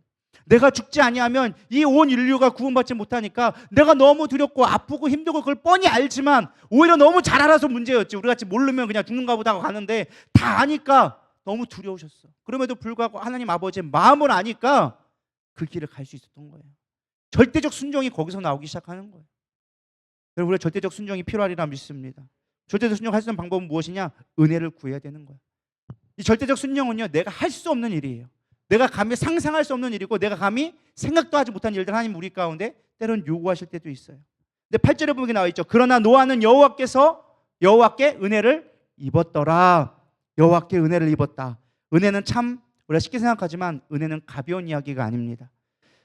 내가 죽지 아니하면 이 온 인류가 구원받지 못하니까 내가 너무 두렵고 아프고 힘들고 그걸 뻔히 알지만 오히려 너무 잘 알아서 문제였지. 우리같이 모르면 그냥 죽는가 보다 하고 가는데 다 아니까 너무 두려우셨어. 그럼에도 불구하고 하나님 아버지의 마음을 아니까 그 길을 갈 수 있었던 거예요. 절대적 순종이 거기서 나오기 시작하는 거예요. 여러분 우리가 절대적 순종이 필요하리라 믿습니다. 절대적 순종할 수 있는 방법은 무엇이냐? 은혜를 구해야 되는 거예요. 이 절대적 순종은요, 내가 할 수 없는 일이에요. 내가 감히 상상할 수 없는 일이고 내가 감히 생각도 하지 못한 일들 하나님 우리 가운데 때로는 요구하실 때도 있어요. 근데 8절에 보면 나와 있죠. 그러나 노아는 여호와께 은혜를 입었더라. 여호와께 은혜를 입었다. 은혜는 참 우리가 쉽게 생각하지만 은혜는 가벼운 이야기가 아닙니다.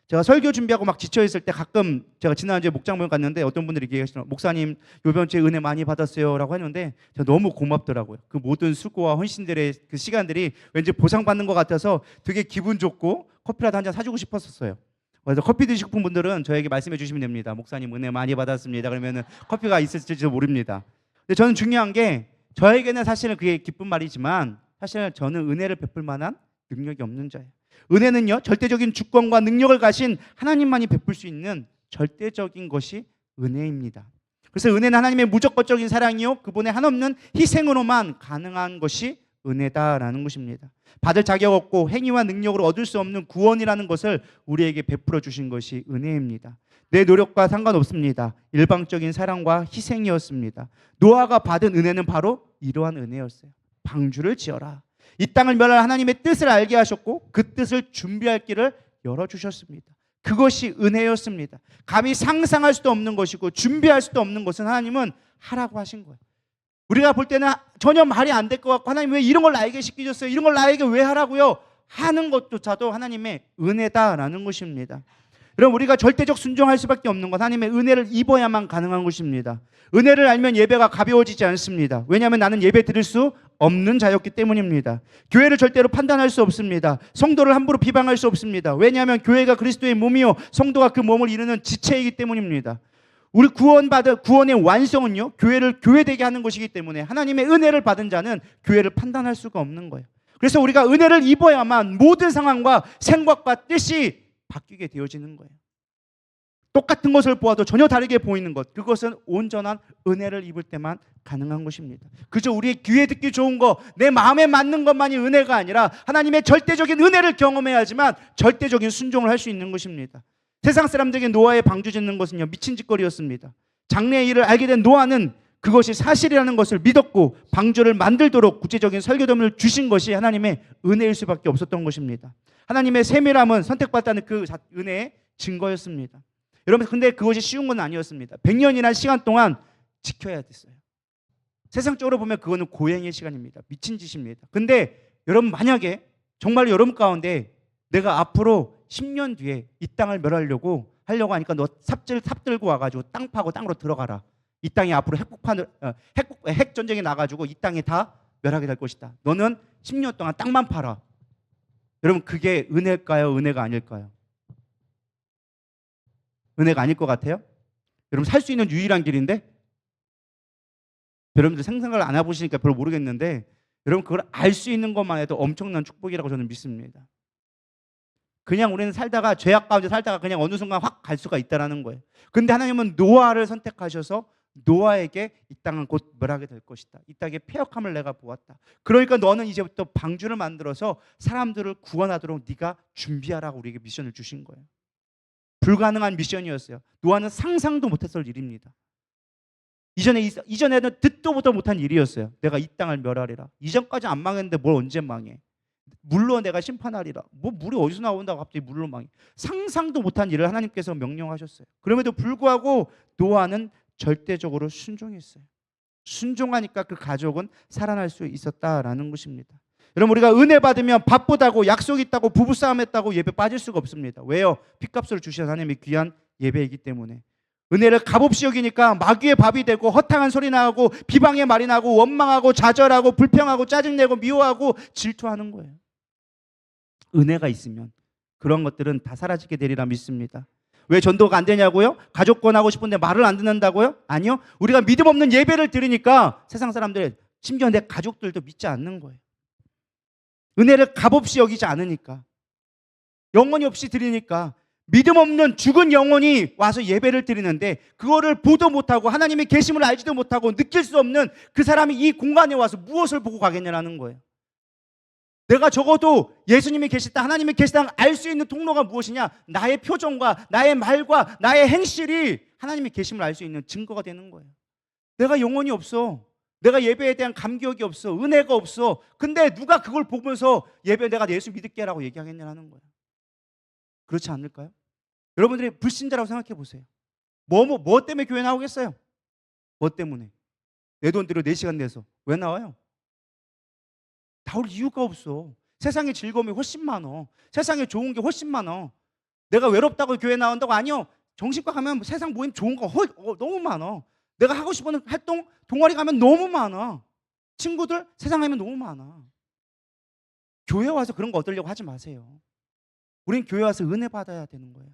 제가 설교 준비하고 막 지쳐있을 때 가끔 제가 지난주에 목장모임 갔는데 어떤 분들이 얘기하시더라고요. 목사님 요번 주에 은혜 많이 받았어요 라고 했는데 제가 너무 고맙더라고요. 그 모든 수고와 헌신들의 그 시간들이 왠지 보상받는 것 같아서 되게 기분 좋고 커피라도 한 잔 사주고 싶었었어요. 그래서 커피 드시고 싶은 분들은 저에게 말씀해 주시면 됩니다. 목사님 은혜 많이 받았습니다. 그러면 커피가 있을지도 모릅니다. 근데 저는 중요한 게 저에게는 사실은 그게 기쁜 말이지만 사실은 저는 은혜를 베풀 만한 능력이 없는 자예요. 은혜는요, 절대적인 주권과 능력을 가신 하나님만이 베풀 수 있는 절대적인 것이 은혜입니다. 그래서 은혜는 하나님의 무조건적인 사랑이요, 그분의 한없는 희생으로만 가능한 것이 은혜다라는 것입니다. 받을 자격 없고 행위와 능력으로 얻을 수 없는 구원이라는 것을 우리에게 베풀어 주신 것이 은혜입니다. 내 노력과 상관없습니다. 일방적인 사랑과 희생이었습니다. 노아가 받은 은혜는 바로 이러한 은혜였어요. 방주를 지어라. 이 땅을 멸할 하나님의 뜻을 알게 하셨고 그 뜻을 준비할 길을 열어주셨습니다. 그것이 은혜였습니다. 감히 상상할 수도 없는 것이고 준비할 수도 없는 것은 하나님은 하라고 하신 거예요. 우리가 볼 때는 전혀 말이 안 될 것 같고 하나님 왜 이런 걸 나에게 시키셨어요? 이런 걸 나에게 왜 하라고요? 하는 것조차도 하나님의 은혜다라는 것입니다. 여러분 우리가 절대적 순종할 수밖에 없는 것, 하나님의 은혜를 입어야만 가능한 것입니다. 은혜를 알면 예배가 가벼워지지 않습니다. 왜냐하면 나는 예배 드릴 수 없는 자였기 때문입니다. 교회를 절대로 판단할 수 없습니다. 성도를 함부로 비방할 수 없습니다. 왜냐하면 교회가 그리스도의 몸이요 성도가 그 몸을 이루는 지체이기 때문입니다. 우리 구원의 완성은요, 교회를 교회되게 하는 것이기 때문에 하나님의 은혜를 받은 자는 교회를 판단할 수가 없는 거예요. 그래서 우리가 은혜를 입어야만 모든 상황과 생각과 뜻이 바뀌게 되어지는 거예요. 똑같은 것을 보아도 전혀 다르게 보이는 것, 그것은 온전한 은혜를 입을 때만 가능한 것입니다. 그저 우리의 귀에 듣기 좋은 거, 내 마음에 맞는 것만이 은혜가 아니라 하나님의 절대적인 은혜를 경험해야지만 절대적인 순종을 할 수 있는 것입니다. 세상 사람들에게 노아의 방주 짓는 것은요, 미친 짓거리였습니다. 장래의 일을 알게 된 노아는 그것이 사실이라는 것을 믿었고 방주를 만들도록 구체적인 설계도를 주신 것이 하나님의 은혜일 수밖에 없었던 것입니다. 하나님의 세밀함은 선택받았다는 그 은혜의 증거였습니다. 여러분 근데 그것이 쉬운 건 아니었습니다. 100년이라는 시간 동안 지켜야 됐어요. 세상적으로 보면 그거는 고행의 시간입니다. 미친 짓입니다. 근데 여러분 만약에 정말 여러분 가운데 내가 앞으로 10년 뒤에 이 땅을 멸하려고 하니까 너 삽 들고 와가지고 땅 파고 땅으로 들어가라 이 땅이 앞으로 핵 전쟁이 나가지고 이 땅이 다 멸하게 될 것이다. 너는 10년 동안 땅만 팔아. 여러분, 그게 은혜일까요? 은혜가 아닐까요? 은혜가 아닐 것 같아요? 여러분, 살 수 있는 유일한 길인데, 여러분들 생각을 안 해보시니까 별로 모르겠는데, 여러분 그걸 알 수 있는 것만 해도 엄청난 축복이라고 저는 믿습니다. 그냥 우리는 살다가 죄악 가운데 살다가 그냥 어느 순간 확 갈 수가 있다라는 거예요. 근데 하나님은 노아를 선택하셔서 노아에게 이 땅은 곧 멸하게 될 것이다. 이 땅의 패역함을 내가 보았다. 그러니까 너는 이제부터 방주를 만들어서 사람들을 구원하도록 네가 준비하라고 우리에게 미션을 주신 거예요. 불가능한 미션이었어요. 노아는 상상도 못했을 일입니다. 이전에는 듣도 보도 못한 일이었어요. 내가 이 땅을 멸하리라. 이전까지 안 망했는데 뭘 언제 망해? 물로 내가 심판하리라. 뭐 물이 어디서 나온다고 갑자기 물로 망해? 상상도 못한 일을 하나님께서 명령하셨어요. 그럼에도 불구하고 노아는 절대적으로 순종했어요. 순종하니까 그 가족은 살아날 수 있었다라는 것입니다. 여러분, 우리가 은혜 받으면 바쁘다고 약속 있다고 부부싸움 했다고 예배 빠질 수가 없습니다. 왜요? 핏값을 주신 하나님의 귀한 예배이기 때문에. 은혜를 값없이 여기니까 마귀의 밥이 되고 허탕한 소리 나고 비방의 말이 나고 원망하고 좌절하고 불평하고 짜증내고 미워하고 질투하는 거예요. 은혜가 있으면 그런 것들은 다 사라지게 되리라 믿습니다. 왜 전도가 안 되냐고요? 가족권 하고 싶은데 말을 안 듣는다고요? 아니요. 우리가 믿음 없는 예배를 드리니까 세상 사람들, 심지어 내 가족들도 믿지 않는 거예요. 은혜를 값없이 여기지 않으니까, 영혼이 없이 드리니까 믿음 없는 죽은 영혼이 와서 예배를 드리는데 그거를 보도 못하고 하나님의 계심을 알지도 못하고 느낄 수 없는 그 사람이 이 공간에 와서 무엇을 보고 가겠냐라는 거예요. 내가 적어도 예수님이 계시다, 하나님이 계시다 알 수 있는 통로가 무엇이냐? 나의 표정과 나의 말과 나의 행실이 하나님의 계심을 알 수 있는 증거가 되는 거예요. 내가 영혼이 없어. 내가 예배에 대한 감격이 없어. 은혜가 없어. 근데 누가 그걸 보면서 예배 내가 예수 믿을게라고 얘기하겠냐는 거예요. 그렇지 않을까요? 여러분들이 불신자라고 생각해 보세요. 뭐 때문에 교회 나오겠어요? 뭐 때문에? 내 돈 들여 4시간 내서. 왜 나와요? 나올 이유가 없어. 세상에 즐거움이 훨씬 많어. 세상에 좋은 게 훨씬 많어. 내가 외롭다고 교회 나온다고? 아니요. 정신과 가면 세상 모임 좋은 거 너무 많아. 내가 하고 싶은 활동, 동아리 가면 너무 많아. 친구들, 세상 하면 너무 많아. 교회 와서 그런 거 얻으려고 하지 마세요. 우린 교회 와서 은혜 받아야 되는 거예요.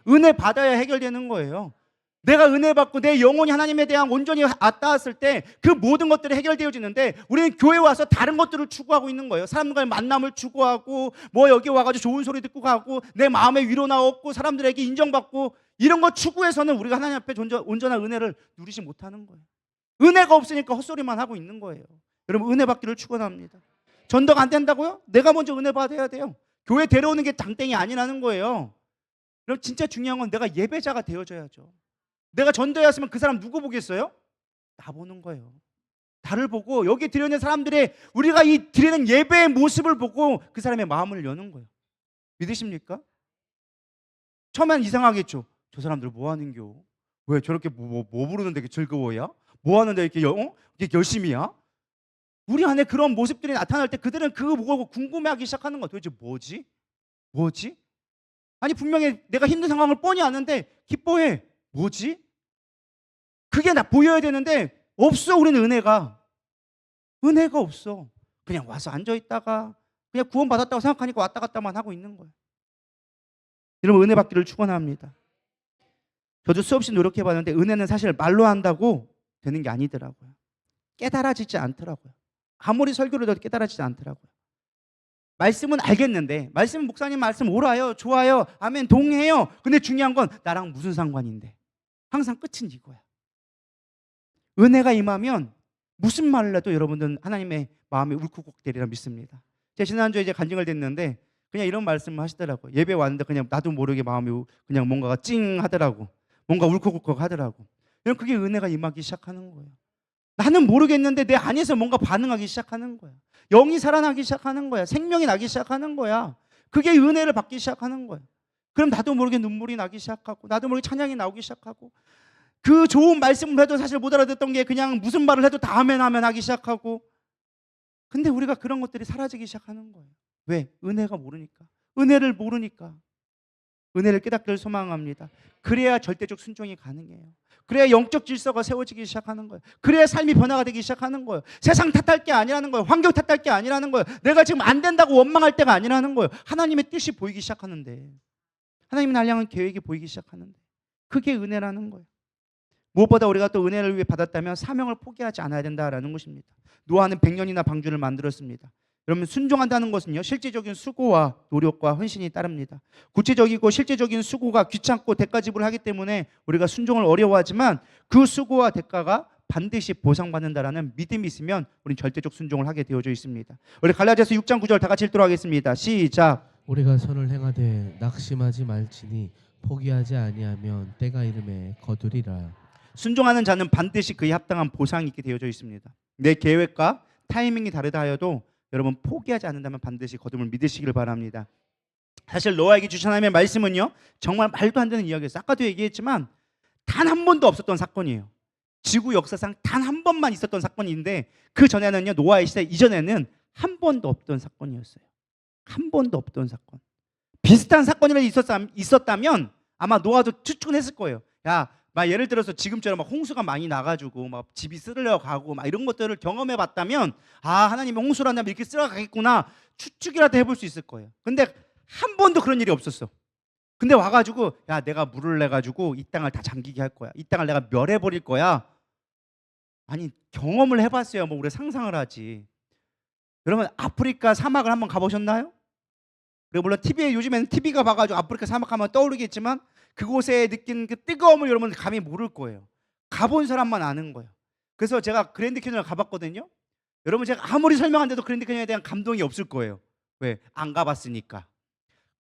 은혜 받아야 해결되는 거예요. 내가 은혜 받고 내 영혼이 하나님에 대한 온전히 닿았을 때 그 모든 것들이 해결되어지는데 우리는 교회 와서 다른 것들을 추구하고 있는 거예요. 사람들과의 만남을 추구하고 뭐 여기 와가지고 좋은 소리 듣고 가고 내 마음에 위로나 얻고 사람들에게 인정받고 이런 거 추구해서는 우리가 하나님 앞에 온전한 은혜를 누리지 못하는 거예요. 은혜가 없으니까 헛소리만 하고 있는 거예요. 여러분, 은혜 받기를 축원합니다. 전도가 안 된다고요? 내가 먼저 은혜 받아야 돼요. 교회 데려오는 게 장땡이 아니라는 거예요. 그럼 진짜 중요한 건 내가 예배자가 되어줘야죠. 내가 전도였으면 그 사람 누구 보겠어요? 나 보는 거예요. 나를 보고 여기 드리는 사람들의 우리가 이 드리는 예배의 모습을 보고 그 사람의 마음을 여는 거예요. 믿으십니까? 처음엔 이상하겠죠. 저 사람들 뭐 하는겨? 왜 저렇게 뭐 부르는데 이렇게 즐거워야? 뭐 하는데 이렇게 이렇게 열심히야? 우리 안에 그런 모습들이 나타날 때 그들은 그거 보고 궁금해하기 시작하는 거야. 도대체 뭐지? 뭐지? 아니 분명히 내가 힘든 상황을 뻔히 아는데 기뻐해. 뭐지? 그게 나 보여야 되는데 없어. 우리는 은혜가 없어. 그냥 와서 앉아있다가 그냥 구원받았다고 생각하니까 왔다 갔다만 하고 있는 거예요. 여러분, 은혜 받기를 축원합니다. 저도 수없이 노력해봤는데 은혜는 사실 말로 한다고 되는 게 아니더라고요. 깨달아지지 않더라고요. 아무리 설교를 해도 깨달아지지 않더라고요. 말씀은 알겠는데, 말씀은 목사님 말씀 옳아요, 좋아요, 아멘, 동의해요. 근데 중요한 건 나랑 무슨 상관인데. 항상 끝은 이거야. 은혜가 임하면 무슨 말을 해도 여러분들은 하나님의 마음이 울컥울컥되리라 믿습니다. 제가 지난주에 이제 간증을 됐는데 그냥 이런 말씀을 하시더라고요. 예배 왔는데 그냥 나도 모르게 마음이 그냥 뭔가가 찡 하더라고. 뭔가 울컥울컥 하더라고. 그게 은혜가 임하기 시작하는 거예요. 나는 모르겠는데 내 안에서 뭔가 반응하기 시작하는 거야. 영이 살아나기 시작하는 거야. 생명이 나기 시작하는 거야. 그게 은혜를 받기 시작하는 거야. 그럼 나도 모르게 눈물이 나기 시작하고 나도 모르게 찬양이 나오기 시작하고 그 좋은 말씀을 해도 사실 못 알아듣던 게 그냥 무슨 말을 해도 다 아멘 아멘 하기 시작하고. 근데 우리가 그런 것들이 사라지기 시작하는 거예요. 왜? 은혜가 모르니까. 은혜를 모르니까. 은혜를 깨닫기를 소망합니다. 그래야 절대적 순종이 가능해요. 그래야 영적 질서가 세워지기 시작하는 거예요. 그래야 삶이 변화가 되기 시작하는 거예요. 세상 탓할 게 아니라는 거예요. 환경 탓할 게 아니라는 거예요. 내가 지금 안 된다고 원망할 때가 아니라는 거예요. 하나님의 뜻이 보이기 시작하는데, 하나님의 날 향한 계획이 보이기 시작하는데, 그게 은혜라는 거예요. 무엇보다 우리가 또 은혜를 위해 받았다면 사명을 포기하지 않아야 된다라는 것입니다. 노아는 100년이나 방주를 만들었습니다. 여러분, 순종한다는 것은요, 실제적인 수고와 노력과 헌신이 따릅니다. 구체적이고 실제적인 수고가 귀찮고 대가 지불하기 때문에 우리가 순종을 어려워하지만 그 수고와 대가가 반드시 보상받는다라는 믿음이 있으면 우리는 절대적 순종을 하게 되어져 있습니다. 우리 갈라디아서 6장 9절 다 같이 읽도록 하겠습니다. 시작. 우리가 선을 행하되 낙심하지 말지니 포기하지 아니하면 때가 이름에 거두리라. 순종하는 자는 반드시 그에 합당한 보상이 있게 되어져 있습니다. 내 계획과 타이밍이 다르다 하여도 여러분 포기하지 않는다면 반드시 거둠을 믿으시길 바랍니다. 사실 노아에게 주신 하나님의 말씀은요, 정말 말도 안 되는 이야기였어요. 아까도 얘기했지만 단 한 번도 없었던 사건이에요. 지구 역사상 단 한 번만 있었던 사건인데, 그 전에는요, 노아의 시대 이전에는 한 번도 없던 사건이었어요. 한 번도 없던 사건. 비슷한 사건이라도 있었다면 아마 노아도 추측은 했을 거예요. 야, 막 예를 들어서 지금처럼 막 홍수가 많이 나가지고 막 집이 쓸려 가고 막 이런 것들을 경험해 봤다면, 아, 하나님이 홍수를 한다면 이렇게 쓸어 가겠구나 추측이라도 해볼 수 있을 거예요. 근데 한 번도 그런 일이 없었어. 근데 와가지고, 야, 내가 물을 내가지고 이 땅을 다 잠기게 할 거야. 이 땅을 내가 멸해버릴 거야. 아니, 경험을 해봤어요. 뭐 우리가 상상을 하지. 여러분, 아프리카 사막을 한번 가보셨나요? 그리고 물론 TV에 요즘에는 TV가 봐가지고 아프리카 사막 하면 떠오르겠지만, 그곳에 느낀 그 뜨거움을 여러분 감히 모를 거예요. 가본 사람만 아는 거예요. 그래서 제가 그랜드 캐니언을 가봤거든요. 여러분, 제가 아무리 설명한데도 그랜드 캐니언에 대한 감동이 없을 거예요. 왜? 안 가봤으니까.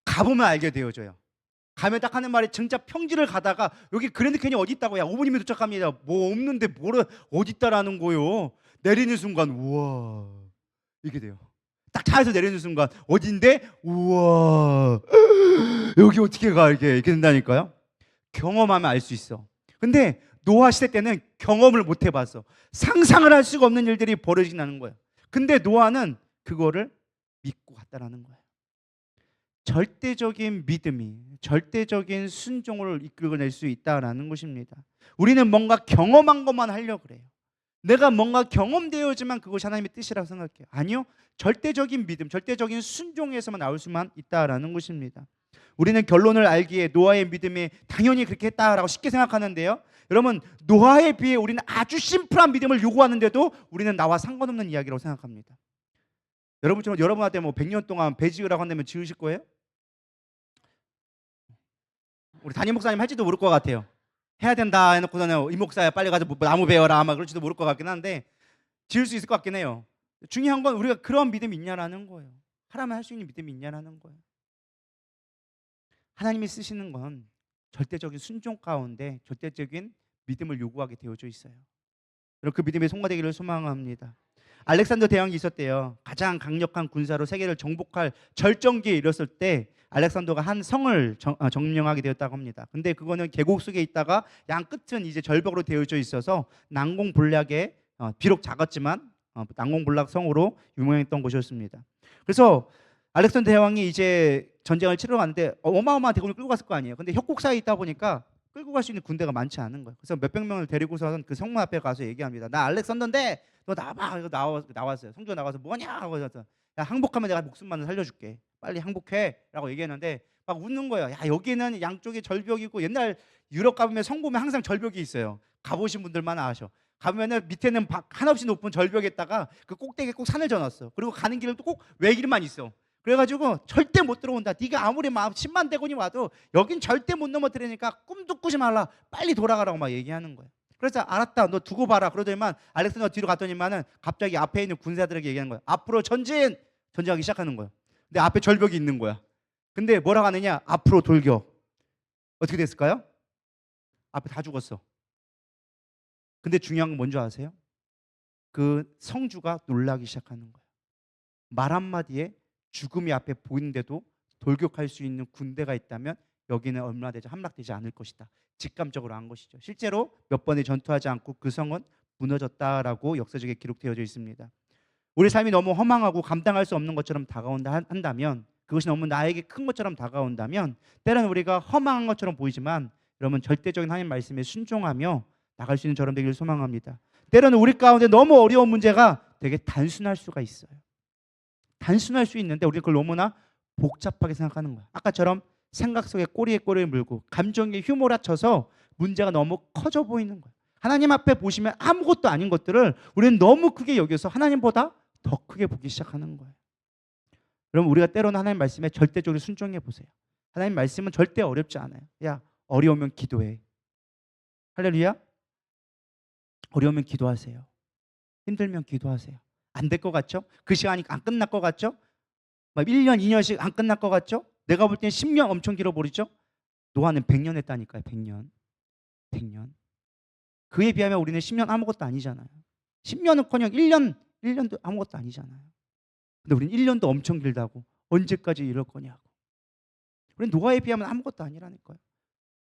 가보면 알게 되어져요. 가면 딱 하는 말이, 진짜 평지를 가다가 여기 그랜드 캐니언 어디 있다고, 야 5분이면 도착합니다. 뭐 없는데 뭐를 어디 있다라는 거예요. 내리는 순간 우와 이게 돼요. 딱 차에서 내리는 순간 어딘데? 우와 여기 어떻게 가? 이렇게 된다니까요. 경험하면 알 수 있어. 근데 노아 시대 때는 경험을 못 해봤어. 상상을 할 수가 없는 일들이 벌어진다는 거예요. 근데 노아는 그거를 믿고 갔다라는 거예요. 절대적인 믿음이 절대적인 순종을 이끌어낼 수 있다라는 것입니다. 우리는 뭔가 경험한 것만 하려고 그래요. 내가 뭔가 경험되어야지만 그것이 하나님의 뜻이라고 생각해요. 아니요, 절대적인 믿음, 절대적인 순종에서만 나올 수만 있다라는 것입니다. 우리는 결론을 알기에 노아의 믿음이 당연히 그렇게 했다라고 쉽게 생각하는데요, 여러분, 노아에 비해 우리는 아주 심플한 믿음을 요구하는데도 우리는 나와 상관없는 이야기라고 생각합니다. 여러분처럼 여러분한테 뭐 100년 동안 배 지으라고 한다면 지으실 거예요? 우리 담임 목사님 할지도 모를 것 같아요. 해야 된다 해놓고서는 이 목사야 빨리 가서 뭐 나무 베어라 아마 그럴지도 모를 것 같긴 한데, 지을 수 있을 것 같긴 해요. 중요한 건 우리가 그런 믿음이 있냐라는 거예요. 하라면 할 수 있는 믿음이 있냐라는 거예요. 하나님이 쓰시는 건 절대적인 순종 가운데 절대적인 믿음을 요구하게 되어져 있어요. 여러분, 그 믿음의 송가되기를 소망합니다. 알렉산더 대왕이 있었대요. 가장 강력한 군사로 세계를 정복할 절정기에 이뤘을 때 알렉산더가 한 성을 점령하게 되었다고 합니다. 근데 그거는 계곡 속에 있다가 양 끝은 이제 절벽으로 되어져 있어서 난공불락의 비록 작았지만 난공불락 성으로 유명했던 곳이었습니다. 그래서 알렉산더 대왕이 이제 전쟁을 치러 갔는데 어마어마한 대군을 끌고 갔을 거 아니에요. 근데 협곡사에 있다 보니까 끌고 갈 수 있는 군대가 많지 않은 거예요. 그래서 몇백 명을 데리고서는 그 성문 앞에 가서 얘기합니다. 나 알렉산더인데 너 나와봐. 이거 나왔어요. 성전 나가서 뭐냐 하고 해서, 야, 항복하면 내가 목숨만을 살려줄게. 빨리 항복해라고 얘기했는데 막 웃는 거예요. 야, 여기는 양쪽에 절벽이고, 옛날 유럽 가보면 성 보면 항상 절벽이 있어요. 가보신 분들만 아셔. 가면은 밑에는 한없이 높은 절벽에다가 그 꼭대기에 꼭 산을 져놨어. 그리고 가는 길은 또 꼭 외길만 있어. 그래가지고 절대 못 들어온다. 네가 아무리 마음 10만 대군이 와도 여긴 절대 못 넘어뜨리니까 꿈도 꾸지 말라. 빨리 돌아가라고 막 얘기하는 거예요. 그래서 알았다, 너 두고 봐라. 그러더니만 알렉산더 뒤로 갔더니만은 갑자기 앞에 있는 군사들에게 얘기하는 거예요. 앞으로 전진하기 시작하는 거예요. 근데 앞에 절벽이 있는 거야. 근데 뭐라고 하느냐? 앞으로 돌격. 어떻게 됐을까요? 앞에 다 죽었어. 근데 중요한 건 뭔지 아세요? 그 성주가 놀라기 시작하는 거예요. 말 한마디에 죽음이 앞에 보이는데도 돌격할 수 있는 군대가 있다면 여기는 얼마나 되지 함락되지 않을 것이다. 직감적으로 한 것이죠. 실제로 몇 번의 전투하지 않고 그 성은 무너졌다라고 역사적에 기록되어져 있습니다. 우리 삶이 너무 허망하고 감당할 수 없는 것처럼 다가온다 한다면 그것이 너무 나에게 큰 것처럼 다가온다면 때로는 우리가 허망한 것처럼 보이지만 여러분 절대적인 하나님 말씀에 순종하며 나갈 수 있는 저런 되기를 소망합니다. 때로는 우리 가운데 너무 어려운 문제가 되게 단순할 수가 있어요. 단순할 수 있는데 우리가 그걸 너무나 복잡하게 생각하는 거야. 아까처럼 생각 속에 꼬리에 꼬리를 물고 감정에 휘몰아쳐서 문제가 너무 커져 보이는 거야. 하나님 앞에 보시면 아무것도 아닌 것들을 우리는 너무 크게 여겨서 하나님보다 더 크게 보기 시작하는 거예요. 여러분 우리가 때로는 하나님 말씀에 절대적으로 순종해 보세요. 하나님 말씀은 절대 어렵지 않아요. 야 어려우면 기도해. 할렐루야. 어려우면 기도하세요. 힘들면 기도하세요. 안 될 것 같죠? 그 시간이 안 끝날 것 같죠? 막 1년, 2년씩 안 끝날 것 같죠? 내가 볼 때는 10년 엄청 길어버리죠? 노아는 100년 했다니까요. 100년. 100년. 그에 비하면 우리는 10년 아무것도 아니잖아요. 10년은커녕 1년도 아무것도 아니잖아요. 근데 우리는 1년도 엄청 길다고 언제까지 이럴 거냐고. 우리는 노아에 비하면 아무것도 아니라니까요.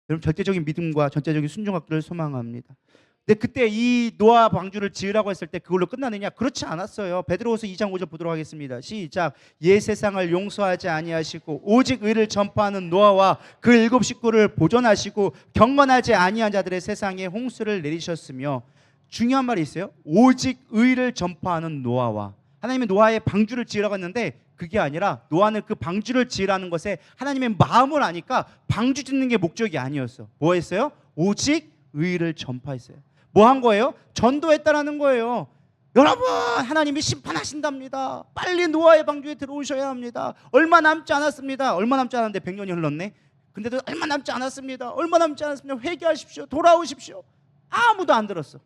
여러분 절대적인 믿음과 전체적인 순종하기를 소망합니다. 근데 그때 이 노아 방주를 지으라고 했을 때 그걸로 끝나느냐? 그렇지 않았어요. 베드로후서 2장 5절 보도록 하겠습니다. 시작. 옛 세상을 용서하지 아니하시고 오직 의를 전파하는 노아와 그 7 식구를 보존하시고 경건하지 아니한 자들의 세상에 홍수를 내리셨으며 중요한 말이 있어요. 오직 의를 전파하는 노아와 하나님이 노아의 방주를 지으라고 했는데 그게 아니라 노아는 그 방주를 지으라는 것에 하나님의 마음을 아니까 방주 짓는 게 목적이 아니었어. 뭐 했어요? 오직 의를 전파했어요. 뭐 한 거예요? 전도했다라는 거예요. 여러분 하나님이 심판하신답니다. 빨리 노아의 방주에 들어오셔야 합니다. 얼마 남지 않았습니다. 얼마 남지 않았는데 100년이 흘렀네. 근데도 얼마 남지 않았습니다. 얼마 남지 않았습니다. 회개하십시오. 돌아오십시오. 아무도 안 들었어.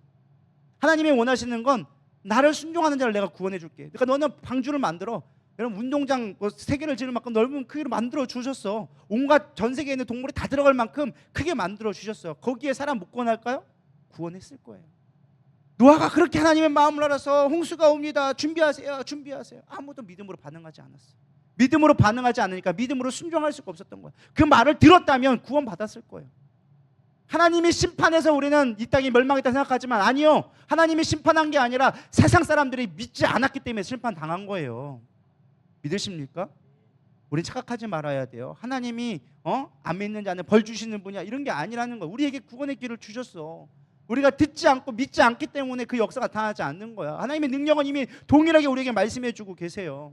하나님이 원하시는 건 나를 순종하는 자를 내가 구원해 줄게. 그러니까 너는 방주를 만들어. 여러분 운동장 3개를 지을 만큼 넓은 크기로 만들어 주셨어. 온갖 전 세계에 있는 동물이 다 들어갈 만큼 크게 만들어 주셨어. 거기에 사람 못 구원할까요? 구원했을 거예요. 노아가 그렇게 하나님의 마음을 알아서 홍수가 옵니다. 준비하세요. 준비하세요. 아무도 믿음으로 반응하지 않았어. 믿음으로 반응하지 않으니까 믿음으로 순종할 수가 없었던 거야. 그 말을 들었다면 구원 받았을 거예요. 하나님이 심판해서 우리는 이 땅이 멸망했다 생각하지만 아니요. 하나님이 심판한 게 아니라 세상 사람들이 믿지 않았기 때문에 심판당한 거예요. 믿으십니까? 우린 착각하지 말아야 돼요. 하나님이 안 믿는 자는 벌 주시는 분이야 이런 게 아니라는 거예요. 우리에게 구원의 길을 주셨어. 우리가 듣지 않고 믿지 않기 때문에 그 역사가 나타나지 않는 거야. 하나님의 능력은 이미 동일하게 우리에게 말씀해 주고 계세요.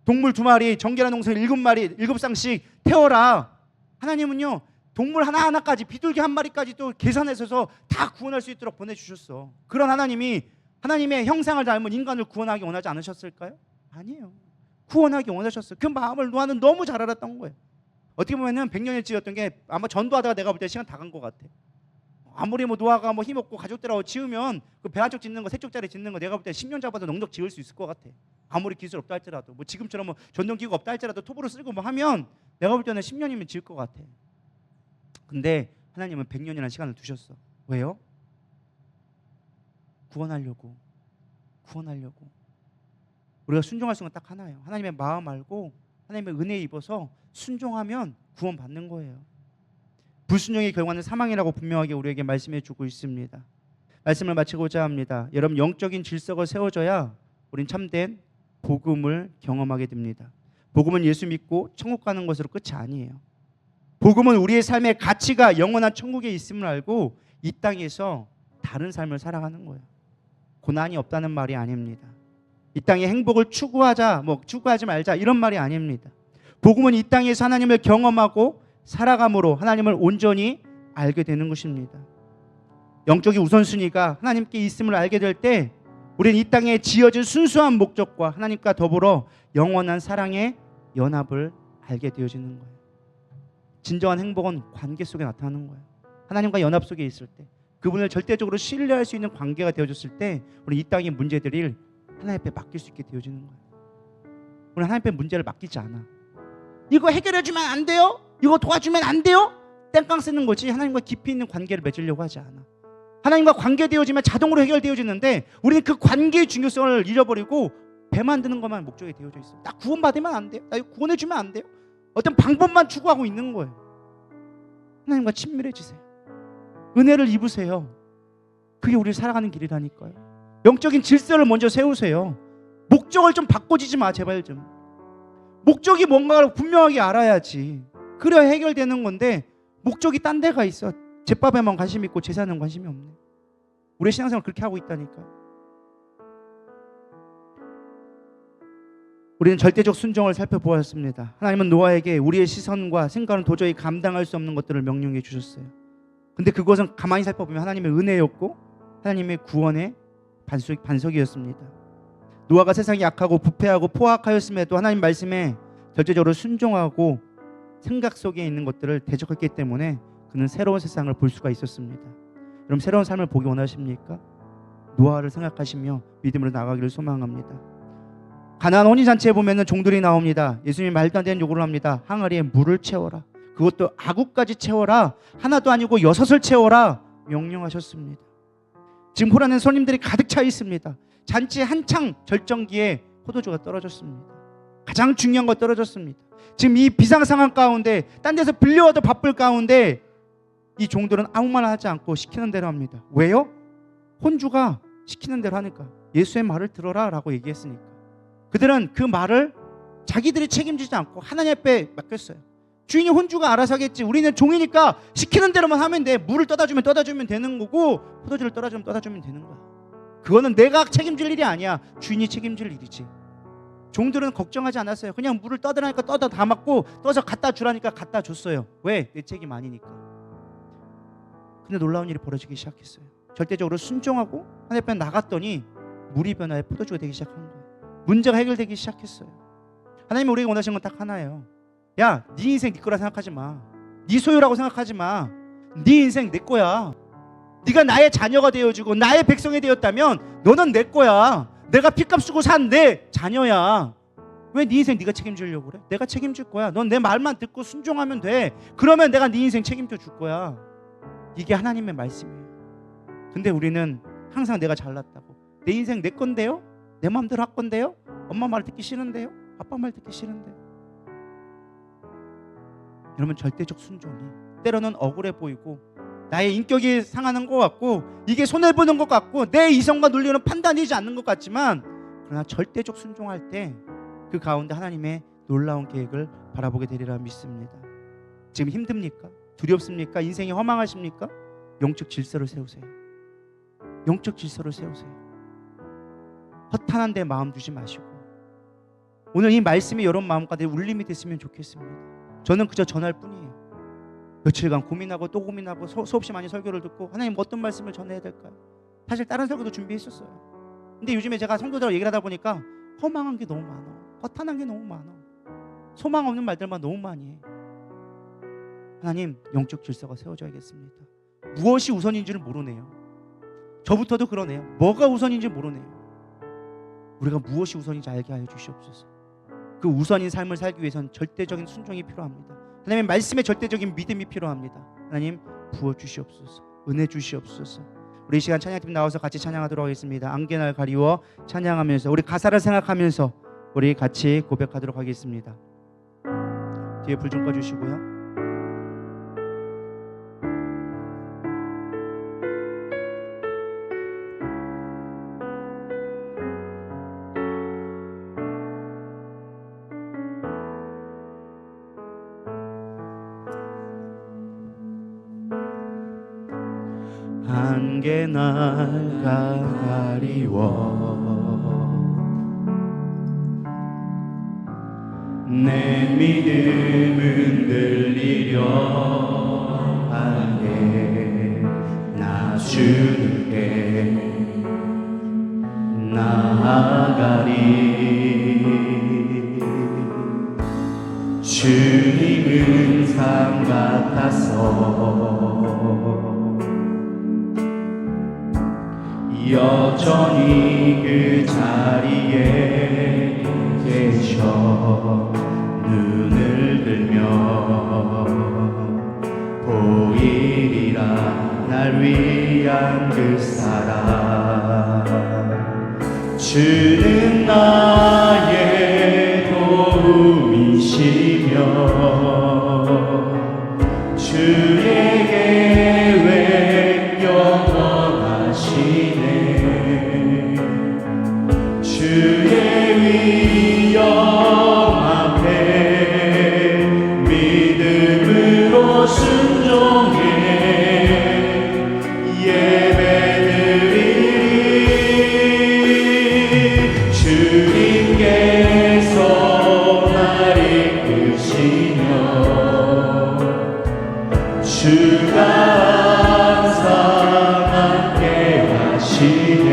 동물 2마리, 정결한 동생 7마리, 7쌍씩 태워라. 하나님은요 동물 하나하나까지 비둘기 1마리까지 또 계산해서 다 구원할 수 있도록 보내주셨어. 그런 하나님이 하나님의 형상을 닮은 인간을 구원하기 원하지 않으셨을까요? 아니에요. 구원하기 원하셨어요. 그 마음을 노아는 너무 잘 알았던 거예요. 어떻게 보면은 100년을 지었던 게 아마 전도하다가 내가 볼 때 시간 다 간 것 같아. 아무리 뭐 노아가 뭐 힘없고 가족들하고 지으면 그 배 한쪽 짓는 거 3쪽짜리 짓는 거 내가 볼 때 10년 잡아도 넉넉 지을 수 있을 것 같아. 아무리 기술 없다 할지라도 뭐 지금처럼 뭐 전동기구 없다 할지라도 톱으로 쓸고 뭐 하면 내가 볼 때는 10년이면 지을 것 같아. 근데 하나님은 100년이라는 시간을 두셨어. 왜요? 구원하려고. 우리가 순종할 수는 딱 하나예요. 하나님의 마음 알고 하나님의 은혜에 입어서 순종하면 구원 받는 거예요. 불순종의 결과는 사망이라고 분명하게 우리에게 말씀해 주고 있습니다. 말씀을 마치고자 합니다. 여러분 영적인 질서가 세워져야 우린 참된 복음을 경험하게 됩니다. 복음은 예수 믿고 천국 가는 것으로 끝이 아니에요. 복음은 우리의 삶의 가치가 영원한 천국에 있음을 알고 이 땅에서 다른 삶을 살아가는 거예요. 고난이 없다는 말이 아닙니다. 이 땅의 행복을 추구하지 말자 이런 말이 아닙니다. 복음은 이 땅에서 하나님을 경험하고 살아감으로 하나님을 온전히 알게 되는 것입니다. 영적인 우선순위가 하나님께 있음을 알게 될 때 우리는 이 땅에 지어진 순수한 목적과 하나님과 더불어 영원한 사랑의 연합을 알게 되어지는 거예요. 진정한 행복은 관계 속에 나타나는 거예요. 하나님과 연합 속에 있을 때 그분을 절대적으로 신뢰할 수 있는 관계가 되어졌을 때 우리 이 땅의 문제들을 하나님 앞에 맡길 수 있게 되어지는 거예요. 우리 하나님 앞에 문제를 맡기지 않아. 이거 해결해주면 안 돼요? 이거 도와주면 안 돼요? 땡깡 쓰는 거지 하나님과 깊이 있는 관계를 맺으려고 하지 않아. 하나님과 관계되어지면 자동으로 해결되어지는데 우리는 그 관계의 중요성을 잃어버리고 배 만드는 것만 목적이 되어져 있어요. 나 구원받으면 안 돼요? 나 이거 구원해주면 안 돼요? 어떤 방법만 추구하고 있는 거예요. 하나님과 친밀해지세요. 은혜를 입으세요. 그게 우리 살아가는 길이라니까요. 영적인 질서를 먼저 세우세요. 목적을 좀 바꿔지지 마 제발 좀. 목적이 뭔가를 분명하게 알아야지. 그래야 해결되는 건데 목적이 딴 데가 있어. 제밥에만 관심 있고 제사는 관심이 없네. 우리 신앙생활 그렇게 하고 있다니까. 우리는 절대적 순종을 살펴보았습니다. 하나님은 노아에게 우리의 시선과 생각은 도저히 감당할 수 없는 것들을 명령해 주셨어요. 근데 그것은 가만히 살펴보면 하나님의 은혜였고 하나님의 구원의 반석이었습니다. 노아가 세상이 약하고 부패하고 포악하였음에도 하나님 말씀에 절대적으로 순종하고 생각 속에 있는 것들을 대적했기 때문에 그는 새로운 세상을 볼 수가 있었습니다. 여러분, 새로운 삶을 보기 원하십니까? 노아를 생각하시며 믿음으로 나가기를 소망합니다. 가나안 혼인잔치에 보면은 종들이 나옵니다. 예수님이 말도 안 되는 요구를 합니다. 항아리에 물을 채워라. 그것도 아구까지 채워라. 하나도 아니고 6을 채워라. 명령하셨습니다. 지금 호라는 손님들이 가득 차 있습니다. 잔치 한창 절정기에 포도주가 떨어졌습니다. 가장 중요한 거 떨어졌습니다. 지금 이 비상 상황 가운데 딴 데서 빌려와도 바쁠 가운데 이 종들은 아무 말 하지 않고 시키는 대로 합니다. 왜요? 혼주가 시키는 대로 하니까. 예수의 말을 들어라 라고 얘기했으니까. 그들은 그 말을 자기들이 책임지지 않고 하나님 앞에 맡겼어요. 주인이 혼주가 알아서 하겠지. 우리는 종이니까 시키는 대로만 하면 돼. 물을 떠다주면 되는 거고 포도주를 떠다주면 되는 거야. 그거는 내가 책임질 일이 아니야. 주인이 책임질 일이지. 종들은 걱정하지 않았어요. 그냥 물을 떠들라니까 떠다 담았고 떠서 갖다 주라니까 갖다 줬어요. 왜? 내 책임 아니니까. 근데 놀라운 일이 벌어지기 시작했어요. 절대적으로 순종하고 하나님 앞에 나갔더니 물이 변화해 포도주가 되기 시작한 거예요. 문제가 해결되기 시작했어요. 하나님이 우리에게 원하시는 건 딱 하나예요. 야, 네 인생 네 거라 생각하지 마. 네 소유라고 생각하지 마. 네 인생 내 거야. 네가 나의 자녀가 되어주고 나의 백성이 되었다면 너는 내 거야. 내가 피값 쓰고 산 내 자녀야. 왜 네 인생 네가 책임지려고 그래? 내가 책임질 거야. 넌 내 말만 듣고 순종하면 돼. 그러면 내가 네 인생 책임져 줄 거야. 이게 하나님의 말씀이에요. 근데 우리는 항상 내가 잘났다고, 내 인생 내 건데요? 내 마음대로 할 건데요? 엄마 말 듣기 싫은데요? 아빠 말 듣기 싫은데요? 여러분, 절대적 순종이 때로는 억울해 보이고 나의 인격이 상하는 것 같고 이게 손해보는 것 같고 내 이성과 논리는 판단이지 않는 것 같지만, 그러나 절대적 순종할 때 그 가운데 하나님의 놀라운 계획을 바라보게 되리라 믿습니다. 지금 힘듭니까? 두렵습니까? 인생이 허망하십니까? 영적 질서를 세우세요. 영적 질서를 세우세요. 허탄한 데 마음 두지 마시고 오늘 이 말씀이 여러분 마음 가운데 울림이 됐으면 좋겠습니다. 저는 그저 전할 뿐이에요. 며칠간 고민하고 또 고민하고 수없이 많이 설교를 듣고 하나님 어떤 말씀을 전해야 될까요? 사실 다른 설교도 준비했었어요. 근데 요즘에 제가 성도들하고 얘기를 하다 보니까 허망한 게 너무 많아. 허탄한 게 너무 많아. 소망 없는 말들만 너무 많이 해. 하나님, 영적 질서가 세워져야겠습니다. 무엇이 우선인지를 모르네요. 저부터도 그러네요. 뭐가 우선인지 모르네요. 우리가 무엇이 우선인지 알게 하여 주시옵소서. 그 우선인 삶을 살기 위해서는 절대적인 순종이 필요합니다. 하나님의 말씀에 절대적인 믿음이 필요합니다. 하나님, 부어주시옵소서. 은혜 주시옵소서. 우리 이 시간 찬양팀 나와서 같이 찬양하도록 하겠습니다. 안개날 가리워 찬양하면서 우리 가사를 생각하면서 우리 같이 고백하도록 하겠습니다. 뒤에 불 좀 꺼주시고요. 안개날 가리워 내 믿음은 들리려 하네. 나 주님께 나아가리. 주님은 산 같아서 여전히 그 자리에 계셔. 눈을 들며 보이리라 날 위한 그 사랑. 주는 나의 도움이시며 주의 계획 영원하시네. 주의 위엄 앞에 주가 항상 함께 하시네.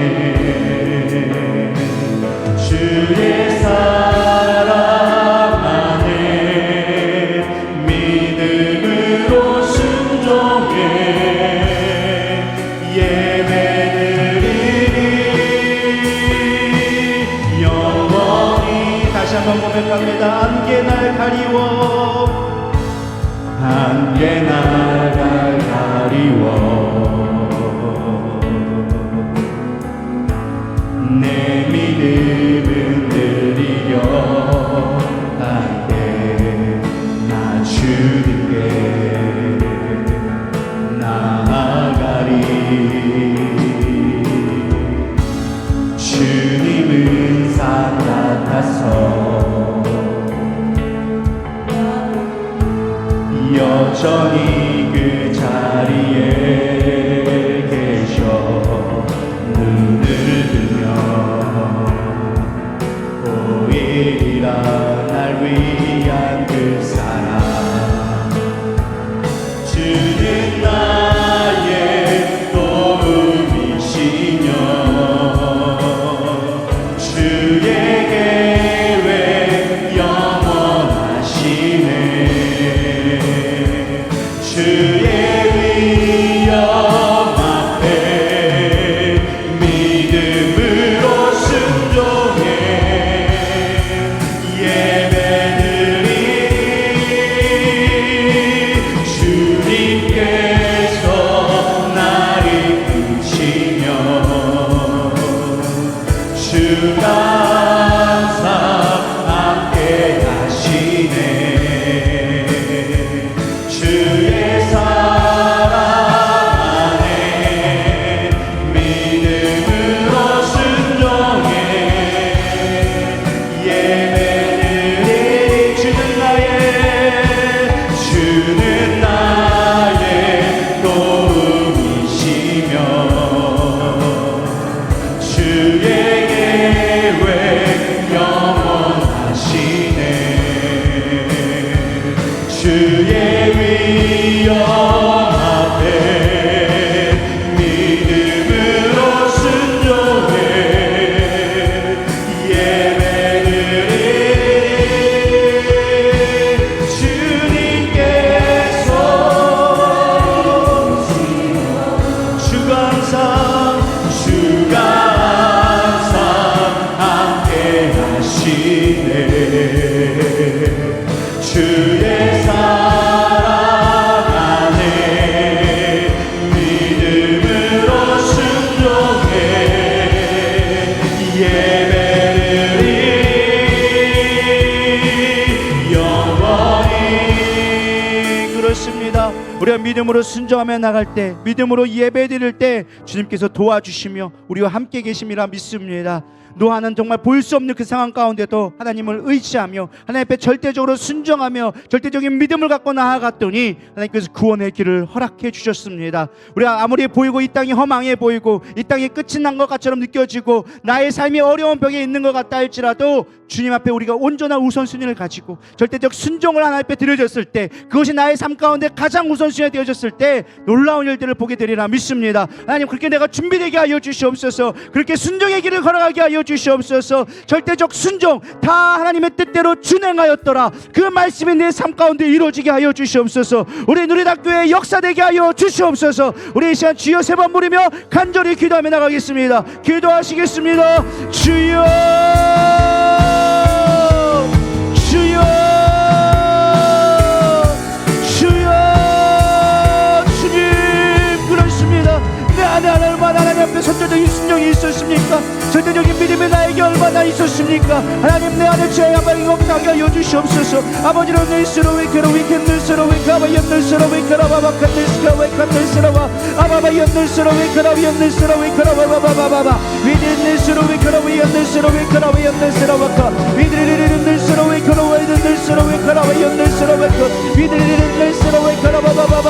주의 사랑 안에 믿음으로 순종해 예배드리니 영원히. 다시 한번 고백합니다. 함께 날 가리워, 함께 날 가리워, 내 믿음은 드리려 함께 나 주님께 나아가리. 주님은 산 같아서 여전히 그 자리에 계셔 눈을 들며 보이리라 날 위한 그 사랑. 주는 나의 도움이시며 주의 계획 영원하시네. 주의 위엄 앞에 믿음으로 순종해 예배드리니 주님께서 나를 이끄시며 주가 항상 함께 하시네. 주의 사랑 안에 믿음으로 순종해 예배드리니 주는 나의 도움이시며 주의 계획 영원하시네. 주의 위엄 앞에 믿음으로 순종해 예배드리니 주님께서 주가 항상 함께 하시네. 주의 사랑 안에 믿음으로 순종해 예배드리니 영원히. 그렇습니다. 우리가 믿음으로 순종하며 나갈 때, 믿음으로 예배드릴 때 주님께서 도와주시며 우리와 함께 계심이라 믿습니다. 노아는 정말 볼 수 없는 그 상황 가운데도 하나님을 의지하며 하나님 앞에 절대적으로 순종하며 절대적인 믿음을 갖고 나아갔더니 하나님께서 구원의 길을 허락해 주셨습니다. 우리가 아무리 보이고 이 땅이 허망해 보이고 이 땅이 끝이 난 것 같처럼 느껴지고 나의 삶이 어려운 벽에 있는 것 같다 할지라도 주님 앞에 우리가 온전한 우선순위를 가지고 절대적 순종을 하나님 앞에 드려졌을 때, 그것이 나의 삶 가운데 가장 우선순위가 되어졌을 때 놀라운 일들을 보게 되리라 믿습니다. 하나님, 그렇게 내가 준비되게 하여 주시옵소서. 그렇게 순종의 길을 걸어가게 하여 주시옵소서. 절대적 순종 다 하나님의 뜻대로 준행하였더라. 그 말씀이 내 삶 가운데 이루어지게 하여 주시옵소서. 우리 누리다교회 역사되게 하여 주시옵소서. 우리 이 시간 주여 3번 부르며 간절히 기도하며 나가겠습니다. 기도하시겠습니다. 주여, 주여, 주여. 주님, 그렇습니다. 내 안에 얼마나 하나님 앞에 선제적인 순종이 있었습니까? 절대적인 믿음이 나에게 얼마나 있었습니까? 하나님, 내 안에 죄 한 마리 없게 하여 주시옵소서. 아버지로 늘스러 위케로 위켄 늘스러 위카바 연늘스러 위카라 바바칸 늘스러 위칸 늘스러 와 아바바 연늘스러 위카라 연늘스러 위카라 바바바바바 위딘 늘스러 위카라 위연늘스러 위카라 위연늘스러 와카 위드리리리 늘스러 위카라 위드 늘스러 위카라 위연늘스러 와카 위드리리리 늘스러 위카라 바바바바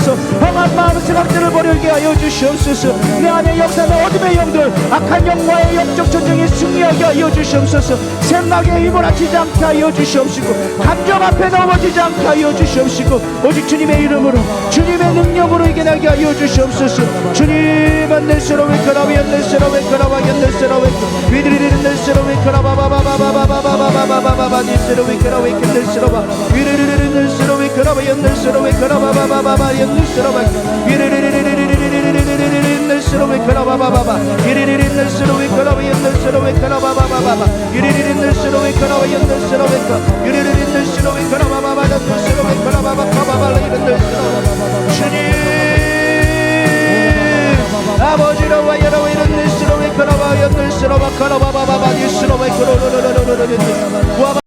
주시옵소서. 험한 마음의 생각들을 버리게 하여 주시옵소서. 내 안에 역사는 어둠의 영들, 악한 영과의 영적 전쟁에 승리하게 하여 주시옵소서. 생각에 휘몰아치지 않게 하여 주시옵시고, 감정 앞에 넘어지지 않게 하여 주시옵시고, 오직 주님의 이름으로 주님의 능력으로 이겨나게 하여 주시옵소서. 주님은 낼세로웨 크라비 낼세로웨 크라바 낼세로웨 위드리리 낼세로웨 크라바바바바바바바바바바바바바 낼세로웨 크라웨 낼세로바 위드리리 낼세로웨 크라바 낼세로웨 크라바바바바바 낼세로바 위드리리리리리리리리리리리 낼세로웨 크라바바바바 위드리리 낼세로웨 크라바 낼세로웨 크라바바바바바 위드리리 낼세로웨 크라바 낼세로웨 위드리리 낼세로웨 크라바바바 낼세로웨 크라바바바바바 주님 아버지로 와여로 이런 늘시로 왜 걸어봐 연늘시로 와 걸어봐봐봐 늘시로 왜 걸어봐